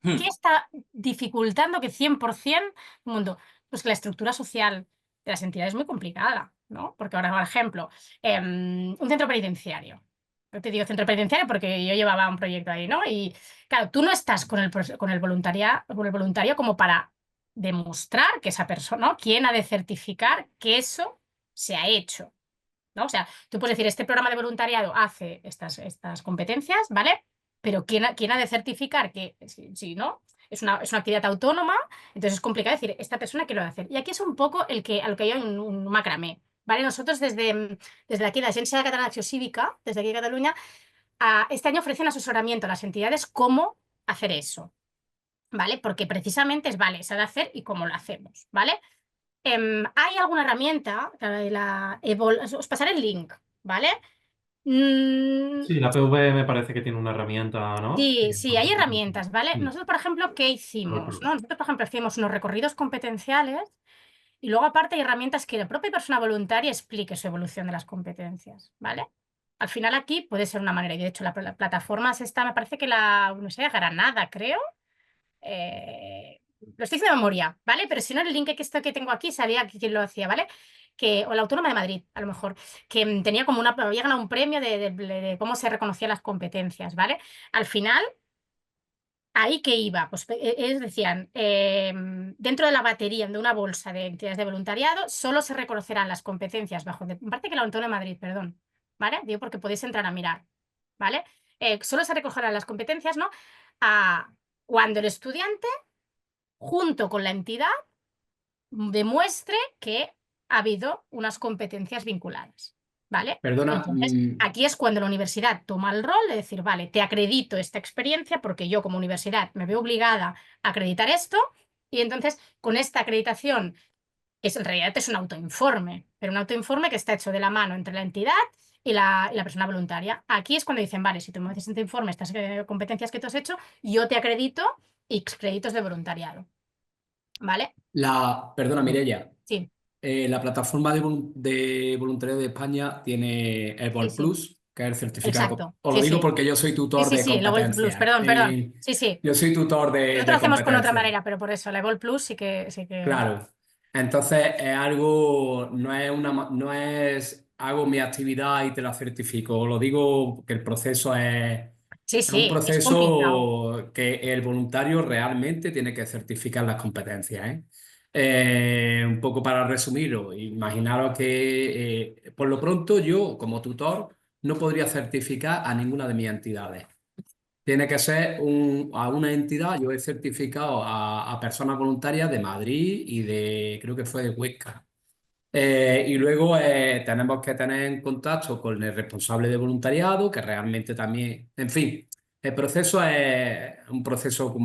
¿Qué mm. está dificultando que 100% el mundo? Pues que la estructura social de las entidades es muy complicada, ¿no? Porque ahora, por ejemplo, un centro penitenciario. No te digo centro penitenciario porque yo llevaba un proyecto ahí, ¿no? Y claro, tú no estás con el voluntario como para demostrar que esa persona, ¿no? ¿Quién ha de certificar que eso se ha hecho? ¿No? O sea, tú puedes decir, este programa de voluntariado hace estas competencias, ¿vale? Pero ¿quién ha de certificar que si no? Es una actividad autónoma, entonces es complicado decir, esta persona qué lo va a hacer. Y aquí es un poco a lo que hay un macramé, ¿vale? Nosotros desde aquí, la Agencia Catalana d'Acció Cívica, desde aquí de Cataluña, este año ofrecen asesoramiento a las entidades cómo hacer eso, ¿vale? Porque precisamente es, vale, se ha de hacer y cómo lo hacemos, ¿vale? ¿Hay alguna herramienta? Os pasaré el link, ¿vale? Sí, la PV me parece que tiene una herramienta, ¿no? Sí, hay herramientas, ¿vale? Mm. Nosotros, por ejemplo, ¿qué Evolve hicimos? Plus. Nosotros, por ejemplo, hicimos unos recorridos competenciales y luego aparte hay herramientas que la propia persona voluntaria explique su evolución de las competencias, ¿vale? Al final aquí puede ser una manera, y de hecho la plataforma es esta, me parece que la Universidad de Granada, creo, lo estoy diciendo de memoria, ¿vale? Pero si no, el link que tengo aquí sabía quién lo hacía, ¿vale? O la Autónoma de Madrid, a lo mejor, que tenía como había ganado un premio de cómo se reconocían las competencias, ¿vale? Al final, ¿ahí qué iba? Pues ellos decían, dentro de la batería de una bolsa de entidades de voluntariado, solo se reconocerán las competencias me parece que la Autónoma de Madrid, perdón, ¿vale? Digo porque podéis entrar a mirar, ¿vale? Solo se recogerán las competencias, ¿no? Cuando el estudiante junto con la entidad demuestre que ha habido unas competencias vinculadas, ¿vale? Perdona, Entonces, aquí es cuando la universidad toma el rol de decir, vale, te acredito esta experiencia porque yo como universidad me veo obligada a acreditar esto y entonces con esta acreditación en realidad es un autoinforme, pero un autoinforme que está hecho de la mano entre la entidad y la persona voluntaria. Aquí es cuando dicen, vale, si tú me haces este informe, estas competencias que tú has hecho, yo te acredito X créditos de voluntariado. ¿Vale? perdona, Mireia, Sí, la plataforma de voluntariado de España tiene sí, Evolve sí, Plus, que es el certificado. exacto. Os lo Sí, digo sí. porque yo soy Sí, tutor sí, de sí, la Evol Plus, competencias. perdón. Sí, sí. Yo soy tutor Nosotros lo de hacemos con otra competencias. manera, pero por eso, la Evol Plus sí que. Claro. Entonces es algo, no es hago mi actividad y te la certifico. Lo digo que el proceso Sí, es un sí, es complicado. proceso que el voluntario realmente tiene que certificar las competencias, ¿eh? Un poco para resumirlo, imaginaros que por lo pronto yo como tutor no podría certificar a ninguna de mis entidades. Tiene que ser a una entidad. Yo he certificado a personas voluntarias de Madrid y creo que fue de Huesca. Y luego tenemos que tener en contacto con el responsable de voluntariado, que realmente también, en fin, el proceso es un proceso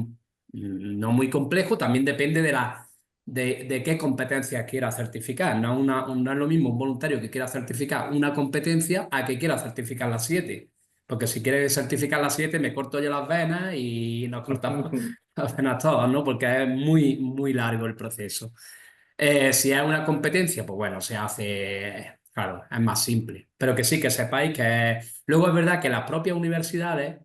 no muy complejo, también depende de qué competencias quiera certificar. No es lo mismo un voluntario que quiera certificar una competencia a que quiera certificar las 7. Porque si quiere certificar las 7, me corto yo las venas y nos cortamos las venas todas, ¿no? Porque es muy, muy largo el proceso. Si es una competencia, pues bueno, se hace, claro, es más simple. Pero que sí, que sepáis que luego es verdad que las propias universidades,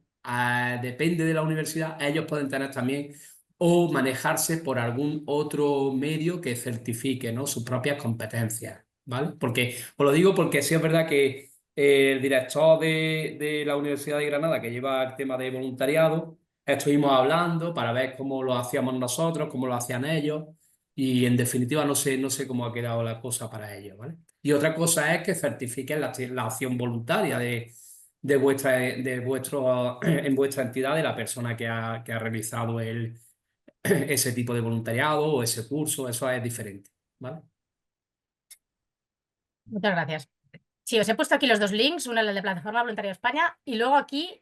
depende de la universidad, ellos pueden tener también o manejarse por algún otro medio que certifique, ¿no?, sus propias competencias, ¿vale? Porque, os lo digo porque sí es verdad que el director de la Universidad de Granada, que lleva el tema de voluntariado, estuvimos hablando para ver cómo lo hacíamos nosotros, cómo lo hacían ellos. Y en definitiva no sé cómo ha quedado la cosa para ellos, ¿vale? Y otra cosa es que certifiquen la acción voluntaria en vuestra entidad de la persona que ha realizado ese tipo de voluntariado o ese curso. Eso es diferente, ¿vale? Muchas gracias. Sí, os he puesto aquí los dos links, uno el de Plataforma Voluntaria de España y luego aquí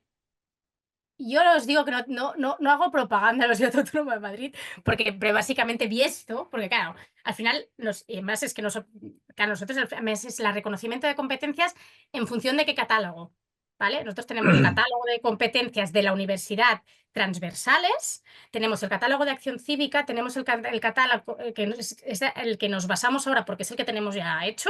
yo os digo que no hago propaganda de la Universidad Autónoma de Madrid, pero básicamente vi esto, porque claro, al final, y además es que claro, nosotros es el reconocimiento de competencias en función de qué catálogo, ¿vale? Nosotros tenemos el catálogo de competencias de la universidad transversales, tenemos el catálogo de acción cívica, tenemos el catálogo que es el que nos basamos ahora porque es el que tenemos ya hecho,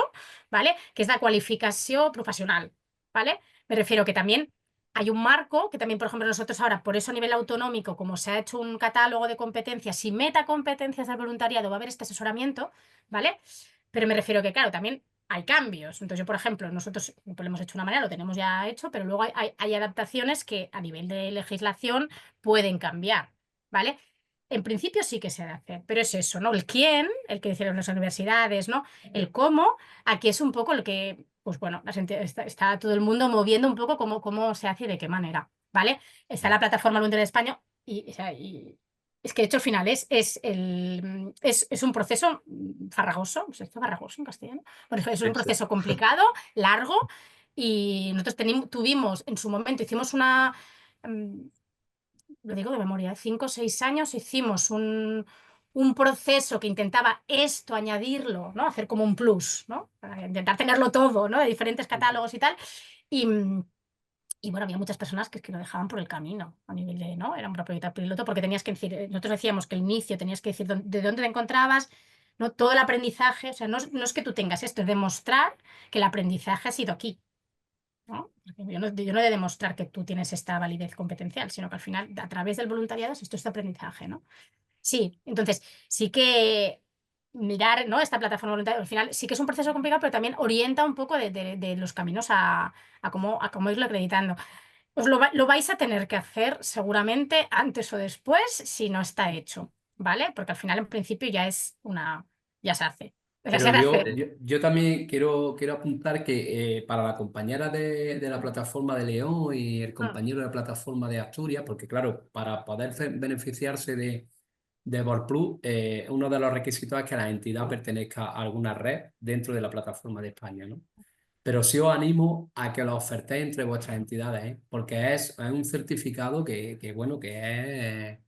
¿vale? Que es la cualificación profesional, ¿vale? Me refiero que también hay un marco que también, por ejemplo, nosotros ahora, por eso a nivel autonómico, como se ha hecho un catálogo de competencias y metacompetencias del voluntariado, va a haber este asesoramiento, ¿vale? Pero me refiero que, claro, también hay cambios. Entonces yo, por ejemplo, nosotros pues, lo hemos hecho de una manera, lo tenemos ya hecho, pero luego hay adaptaciones que a nivel de legislación pueden cambiar, ¿vale? En principio sí que se ha de hacer, pero es eso, ¿no? El quién, el que hicieron las universidades, ¿no? El cómo, aquí es un poco lo que, pues bueno, está todo el mundo moviendo un poco cómo se hace y de qué manera, ¿vale? Está la plataforma Voluntaria de España y, o sea, es que de hecho al final es un proceso farragoso, ¿es esto farragoso en castellano? Bueno, es un proceso complicado, largo, y nosotros tuvimos en su momento, hicimos lo digo de memoria, 5 o 6 años hicimos un proceso que intentaba esto, añadirlo, ¿no? Hacer como un plus, ¿no? Para intentar tenerlo todo, ¿no? De diferentes catálogos y tal. Y bueno, había muchas personas que lo dejaban por el camino a nivel de, ¿no? Era un proyecto piloto porque tenías que decir, nosotros decíamos que el inicio tenías que decir de dónde te encontrabas, ¿no? Todo el aprendizaje, o sea, no es que tú tengas esto, es demostrar que el aprendizaje ha sido aquí, ¿no? Porque yo no he de demostrar que tú tienes esta validez competencial, sino que al final, a través del voluntariado, esto es aprendizaje, ¿no? Sí, entonces sí que mirar, ¿no? Esta plataforma voluntaria, al final sí que es un proceso complicado, pero también orienta un poco de los caminos a cómo irlo acreditando. Pues lo vais a tener que hacer seguramente antes o después si no está hecho, ¿vale? Porque al final en principio ya se hace. O sea, se Pero hará yo, hacer. yo, yo también quiero apuntar que para la compañera de la plataforma de León y el Mm, compañero de la plataforma de Asturias, porque claro, para poder beneficiarse de Volplus, uno de los requisitos es que la entidad pertenezca a alguna red dentro de la plataforma de España, ¿no? Pero sí os animo a que lo ofertéis entre vuestras entidades, ¿eh? Porque es un certificado bueno, que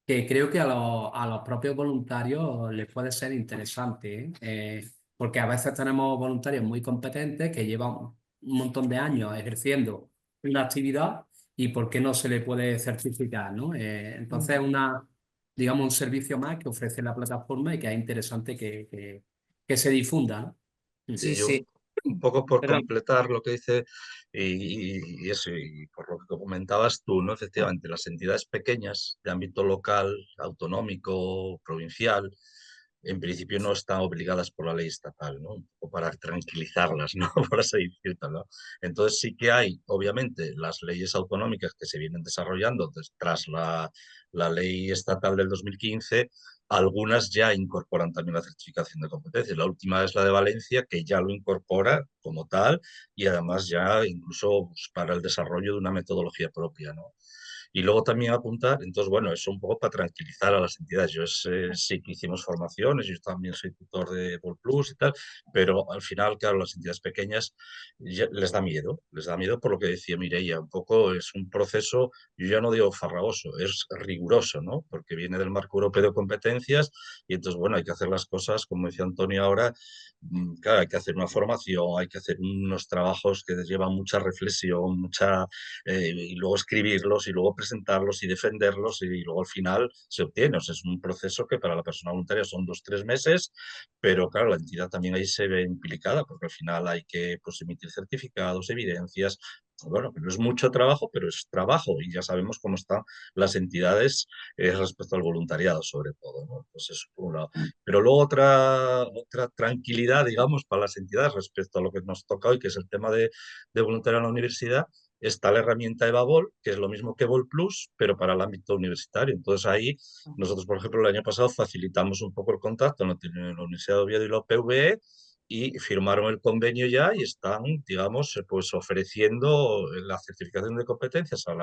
creo que a los propios voluntarios les puede ser interesante, ¿eh? Porque a veces tenemos voluntarios muy competentes que llevan un montón de años ejerciendo una actividad y ¿por qué no se le puede certificar, ¿no? Entonces es digamos, un servicio más que ofrece la plataforma y que es interesante que se difunda, ¿no? Sí, Yo, sí. un poco por Perdón. completar lo que dice y eso, y por lo que comentabas tú, ¿no? Efectivamente, las entidades pequeñas de ámbito local, autonómico, provincial, en principio no están obligadas por la ley estatal, ¿no? Un poco para tranquilizarlas, ¿no? Por así decirlo, ¿no? Entonces sí que hay, obviamente, las leyes autonómicas que se vienen desarrollando tras la ley estatal del 2015. Algunas ya incorporan también la certificación de competencias. La última es la de Valencia, que ya lo incorpora como tal y además ya incluso pues, para el desarrollo de una metodología propia, ¿no? Y luego también apuntar, entonces, bueno, eso un poco para tranquilizar a las entidades. Sí que hicimos formaciones, yo también soy tutor de Volplus y tal, pero al final, claro, las entidades pequeñas les da miedo por lo que decía Mireia, un poco es un proceso, yo ya no digo farragoso, es riguroso, ¿no? Porque viene del marco europeo de competencias y entonces, bueno, hay que hacer las cosas, como decía Antonio ahora, claro, hay que hacer una formación, hay que hacer unos trabajos que llevan mucha reflexión, y luego escribirlos y luego presentarlos y defenderlos y luego al final se obtiene. O sea, es un proceso que para la persona voluntaria son 2 o 3 meses, pero claro, la entidad también ahí se ve implicada porque al final hay que pues, emitir certificados, evidencias. Bueno, no es mucho trabajo, pero es trabajo y ya sabemos cómo están las entidades respecto al voluntariado, sobre todo, ¿no? Pues eso por un lado. Pero luego otra tranquilidad, digamos, para las entidades respecto a lo que nos toca hoy, que es el tema de voluntariado en la universidad, está la herramienta EvaVol, que es lo mismo que Volplus, pero para el ámbito universitario. Entonces ahí nosotros, por ejemplo, el año pasado facilitamos un poco el contacto en la Universidad de Oviedo y la UPV y firmaron el convenio ya y están, digamos, pues ofreciendo la certificación de competencias a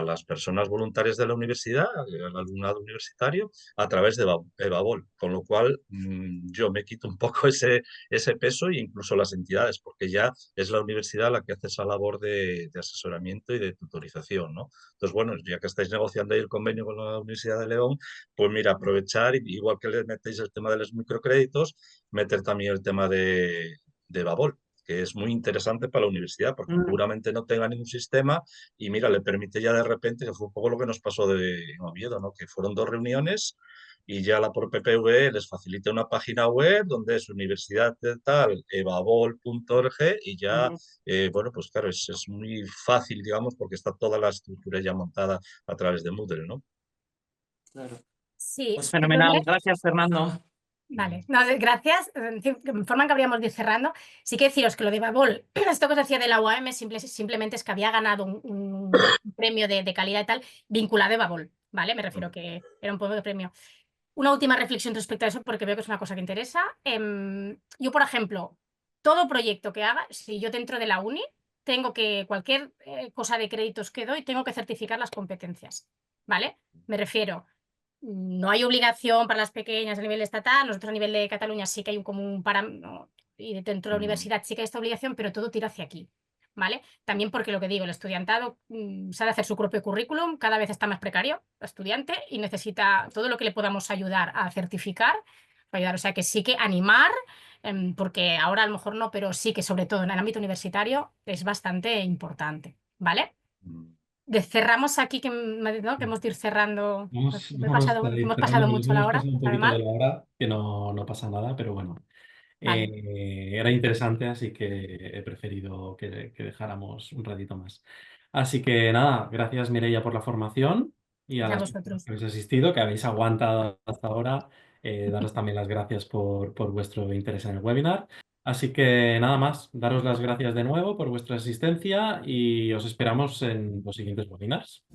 las personas voluntarias de la universidad, al alumnado universitario, a través de EvaVol. Con lo cual, yo me quito un poco ese peso e incluso las entidades, porque ya es la universidad la que hace esa labor de asesoramiento y de tutorización, ¿no? Entonces, bueno, ya que estáis negociando ahí el convenio con la Universidad de León, pues mira, aprovechar, igual que le metéis el tema de los microcréditos, meter también el tema de Babol, que es muy interesante para la universidad, porque seguramente no tenga ningún sistema y mira, le permite ya de repente, que fue un poco lo que nos pasó en Oviedo, ¿no? Que fueron 2 reuniones y ya la por PPV les facilita una página web donde es universidad de tal, evabol.org y ya, bueno, pues claro, es muy fácil, digamos, porque está toda la estructura ya montada a través de Moodle, ¿no? Claro. Sí, Pues fenomenal. Gracias, Fernando. Vale, no, gracias. Me informan que habríamos de ir cerrando. Sí que deciros que lo de Babol, esto que os decía de la UAM, simplemente es que había ganado un premio de calidad y tal vinculado a Babol, ¿vale? Me refiero que era un poco de premio. Una última reflexión respecto a eso, porque veo que es una cosa que interesa. Yo, por ejemplo, todo proyecto que haga, si yo dentro de la uni, tengo que, cualquier cosa de créditos que doy, tengo que certificar las competencias, ¿vale? Me refiero, no hay obligación para las pequeñas a nivel estatal, nosotros a nivel de Cataluña sí que hay como un parámetro, y dentro de la universidad sí que hay esta obligación, pero todo tira hacia aquí, ¿vale? También porque lo que digo, el estudiantado sabe hacer su propio currículum, cada vez está más precario el estudiante y necesita todo lo que le podamos ayudar a certificar, ayudar, o sea que sí que animar, porque ahora a lo mejor no, pero sí que sobre todo en el ámbito universitario es bastante importante, ¿vale? Cerramos aquí, ¿no? Que hemos de ir cerrando. Hemos pasado mucho la hemos hora, pasado un poquito de además. la hora, que no pasa nada, pero bueno. Vale, Era interesante, así que he preferido que dejáramos un ratito más. Así que nada, gracias Mireia por la formación y a a las personas vosotros. que habéis asistido, que habéis aguantado hasta ahora. Daros también las gracias por vuestro interés en el webinar. Así que nada más, daros las gracias de nuevo por vuestra asistencia y os esperamos en los siguientes webinars.